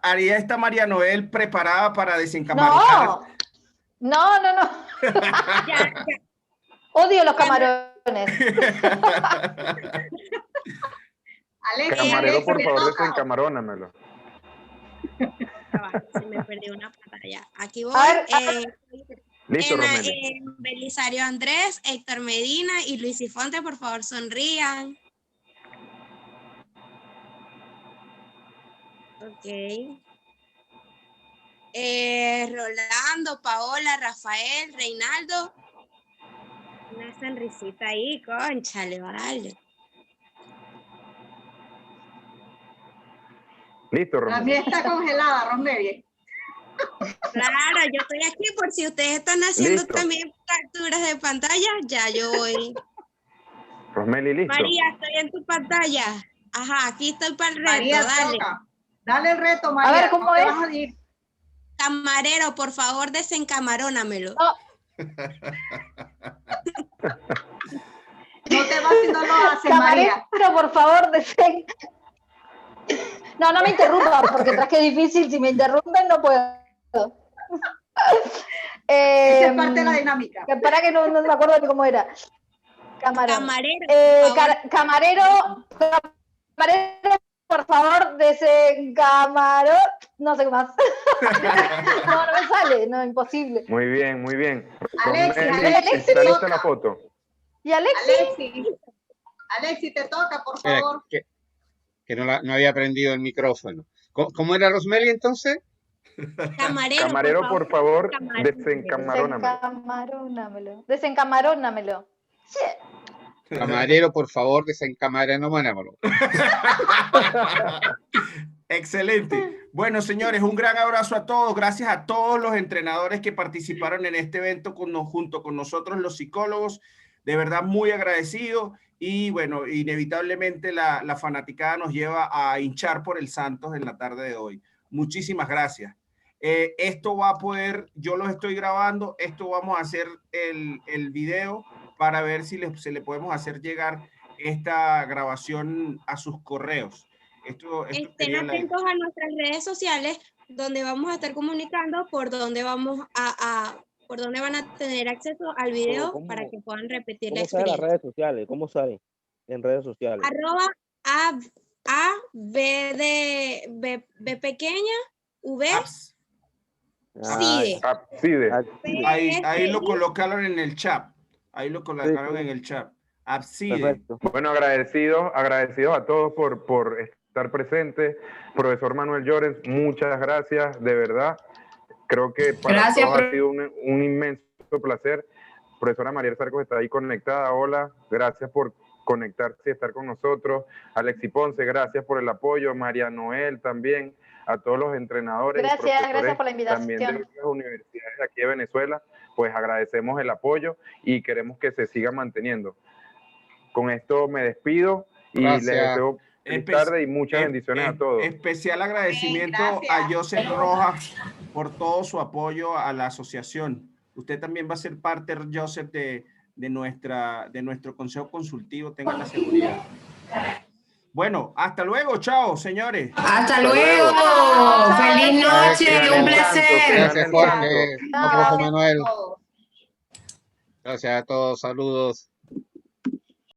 ahí está María Noel preparada para desencamaronar. No. ya. Odio los camarones. Camarero, por favor, desencamarónamelo. Se me perdió una pantalla. Aquí voy. Listo, Rosmeli. Belisario Andrés, Héctor Medina y Luis Ifonte, por favor, sonrían. Ok. Rolando, Paola, Rafael, Reinaldo. Una sonrisita ahí, cónchale, vale. Listo, Rosmeli. La mía está congelada, Rosmeli. Claro, yo estoy aquí por si ustedes están haciendo Listo. también capturas de pantalla, ya yo voy. Rosmeli, listo. María, estoy en tu pantalla. Ajá, aquí estoy para el reto, María, dale. toca. Dale el reto, María. A ver, ¿cómo es? Vas a ir. Camarero, por favor, desencamarónamelo. No te vas si no lo haces, Camarero, María. por favor, No me interrumpa, porque tras que es difícil, si me interrumpen no puedo. Esa es parte de la dinámica. Para que no me acuerdo ni cómo era. Camarón. Camarero, por favor. Camarero, por favor, desencamarón. No sé qué más. No, no me sale, no, imposible. Muy bien, muy bien. Alexis, Rosmeli, Alexis, ¿está te lista toca. la foto? ¿Y Alexis? Alexis, te toca, por Espera, favor. que no había prendido el micrófono. ¿Cómo era Rosmeli entonces? Camarero, Camarero, por favor, Camarero. desencamarónamelo. Desencamarónamelo. Sí. Camarero, por favor, desencamarónamelo. Excelente. Bueno, señores, un gran abrazo a todos. Gracias a todos los entrenadores que participaron en este evento junto con nosotros, los psicólogos. De verdad, muy agradecido. Y bueno, inevitablemente la fanaticada nos lleva a hinchar por el Santos en la tarde de hoy. Muchísimas gracias. Esto va a poder, yo lo estoy grabando, esto vamos a hacer el video para ver si se le podemos hacer llegar esta grabación a sus correos. Esto Estén sería atentos a nuestras redes sociales, donde vamos a estar comunicando por dónde vamos por dónde van a tener acceso al video para que puedan repetir la ¿Cómo sale en las experiencia. redes sociales? ¿Cómo sale en redes sociales? @B de B pequeña, V, Abs. CIDE. Abside. Ahí lo colocaron en el chat. Ahí lo colocaron en el chat. Abside. Perfecto. Bueno, agradecidos a todos por estar presentes. Profesor Manuel Llorens, muchas gracias, de verdad. Creo que para todos ha sido un inmenso placer. Profesora Mariel Sarcos está ahí conectada. Hola, gracias por conectarse y estar con nosotros. Alexi Ponce, gracias por el apoyo. María Noel también. A todos los entrenadores. Gracias por la invitación. También de las universidades de aquí de Venezuela, pues agradecemos el apoyo y queremos que se siga manteniendo. Con esto me despido y les deseo feliz tarde y muchas bendiciones a todos. Especial agradecimiento a Joseph Rojas por todo su apoyo a la asociación. Usted también va a ser parte, Joseph, de nuestro consejo consultivo, tengan la seguridad. Bueno, hasta luego, chao, señores. Hasta luego. Feliz noche, un placer. Gracias, Jorge. Profe Manuel. Gracias a todos, saludos.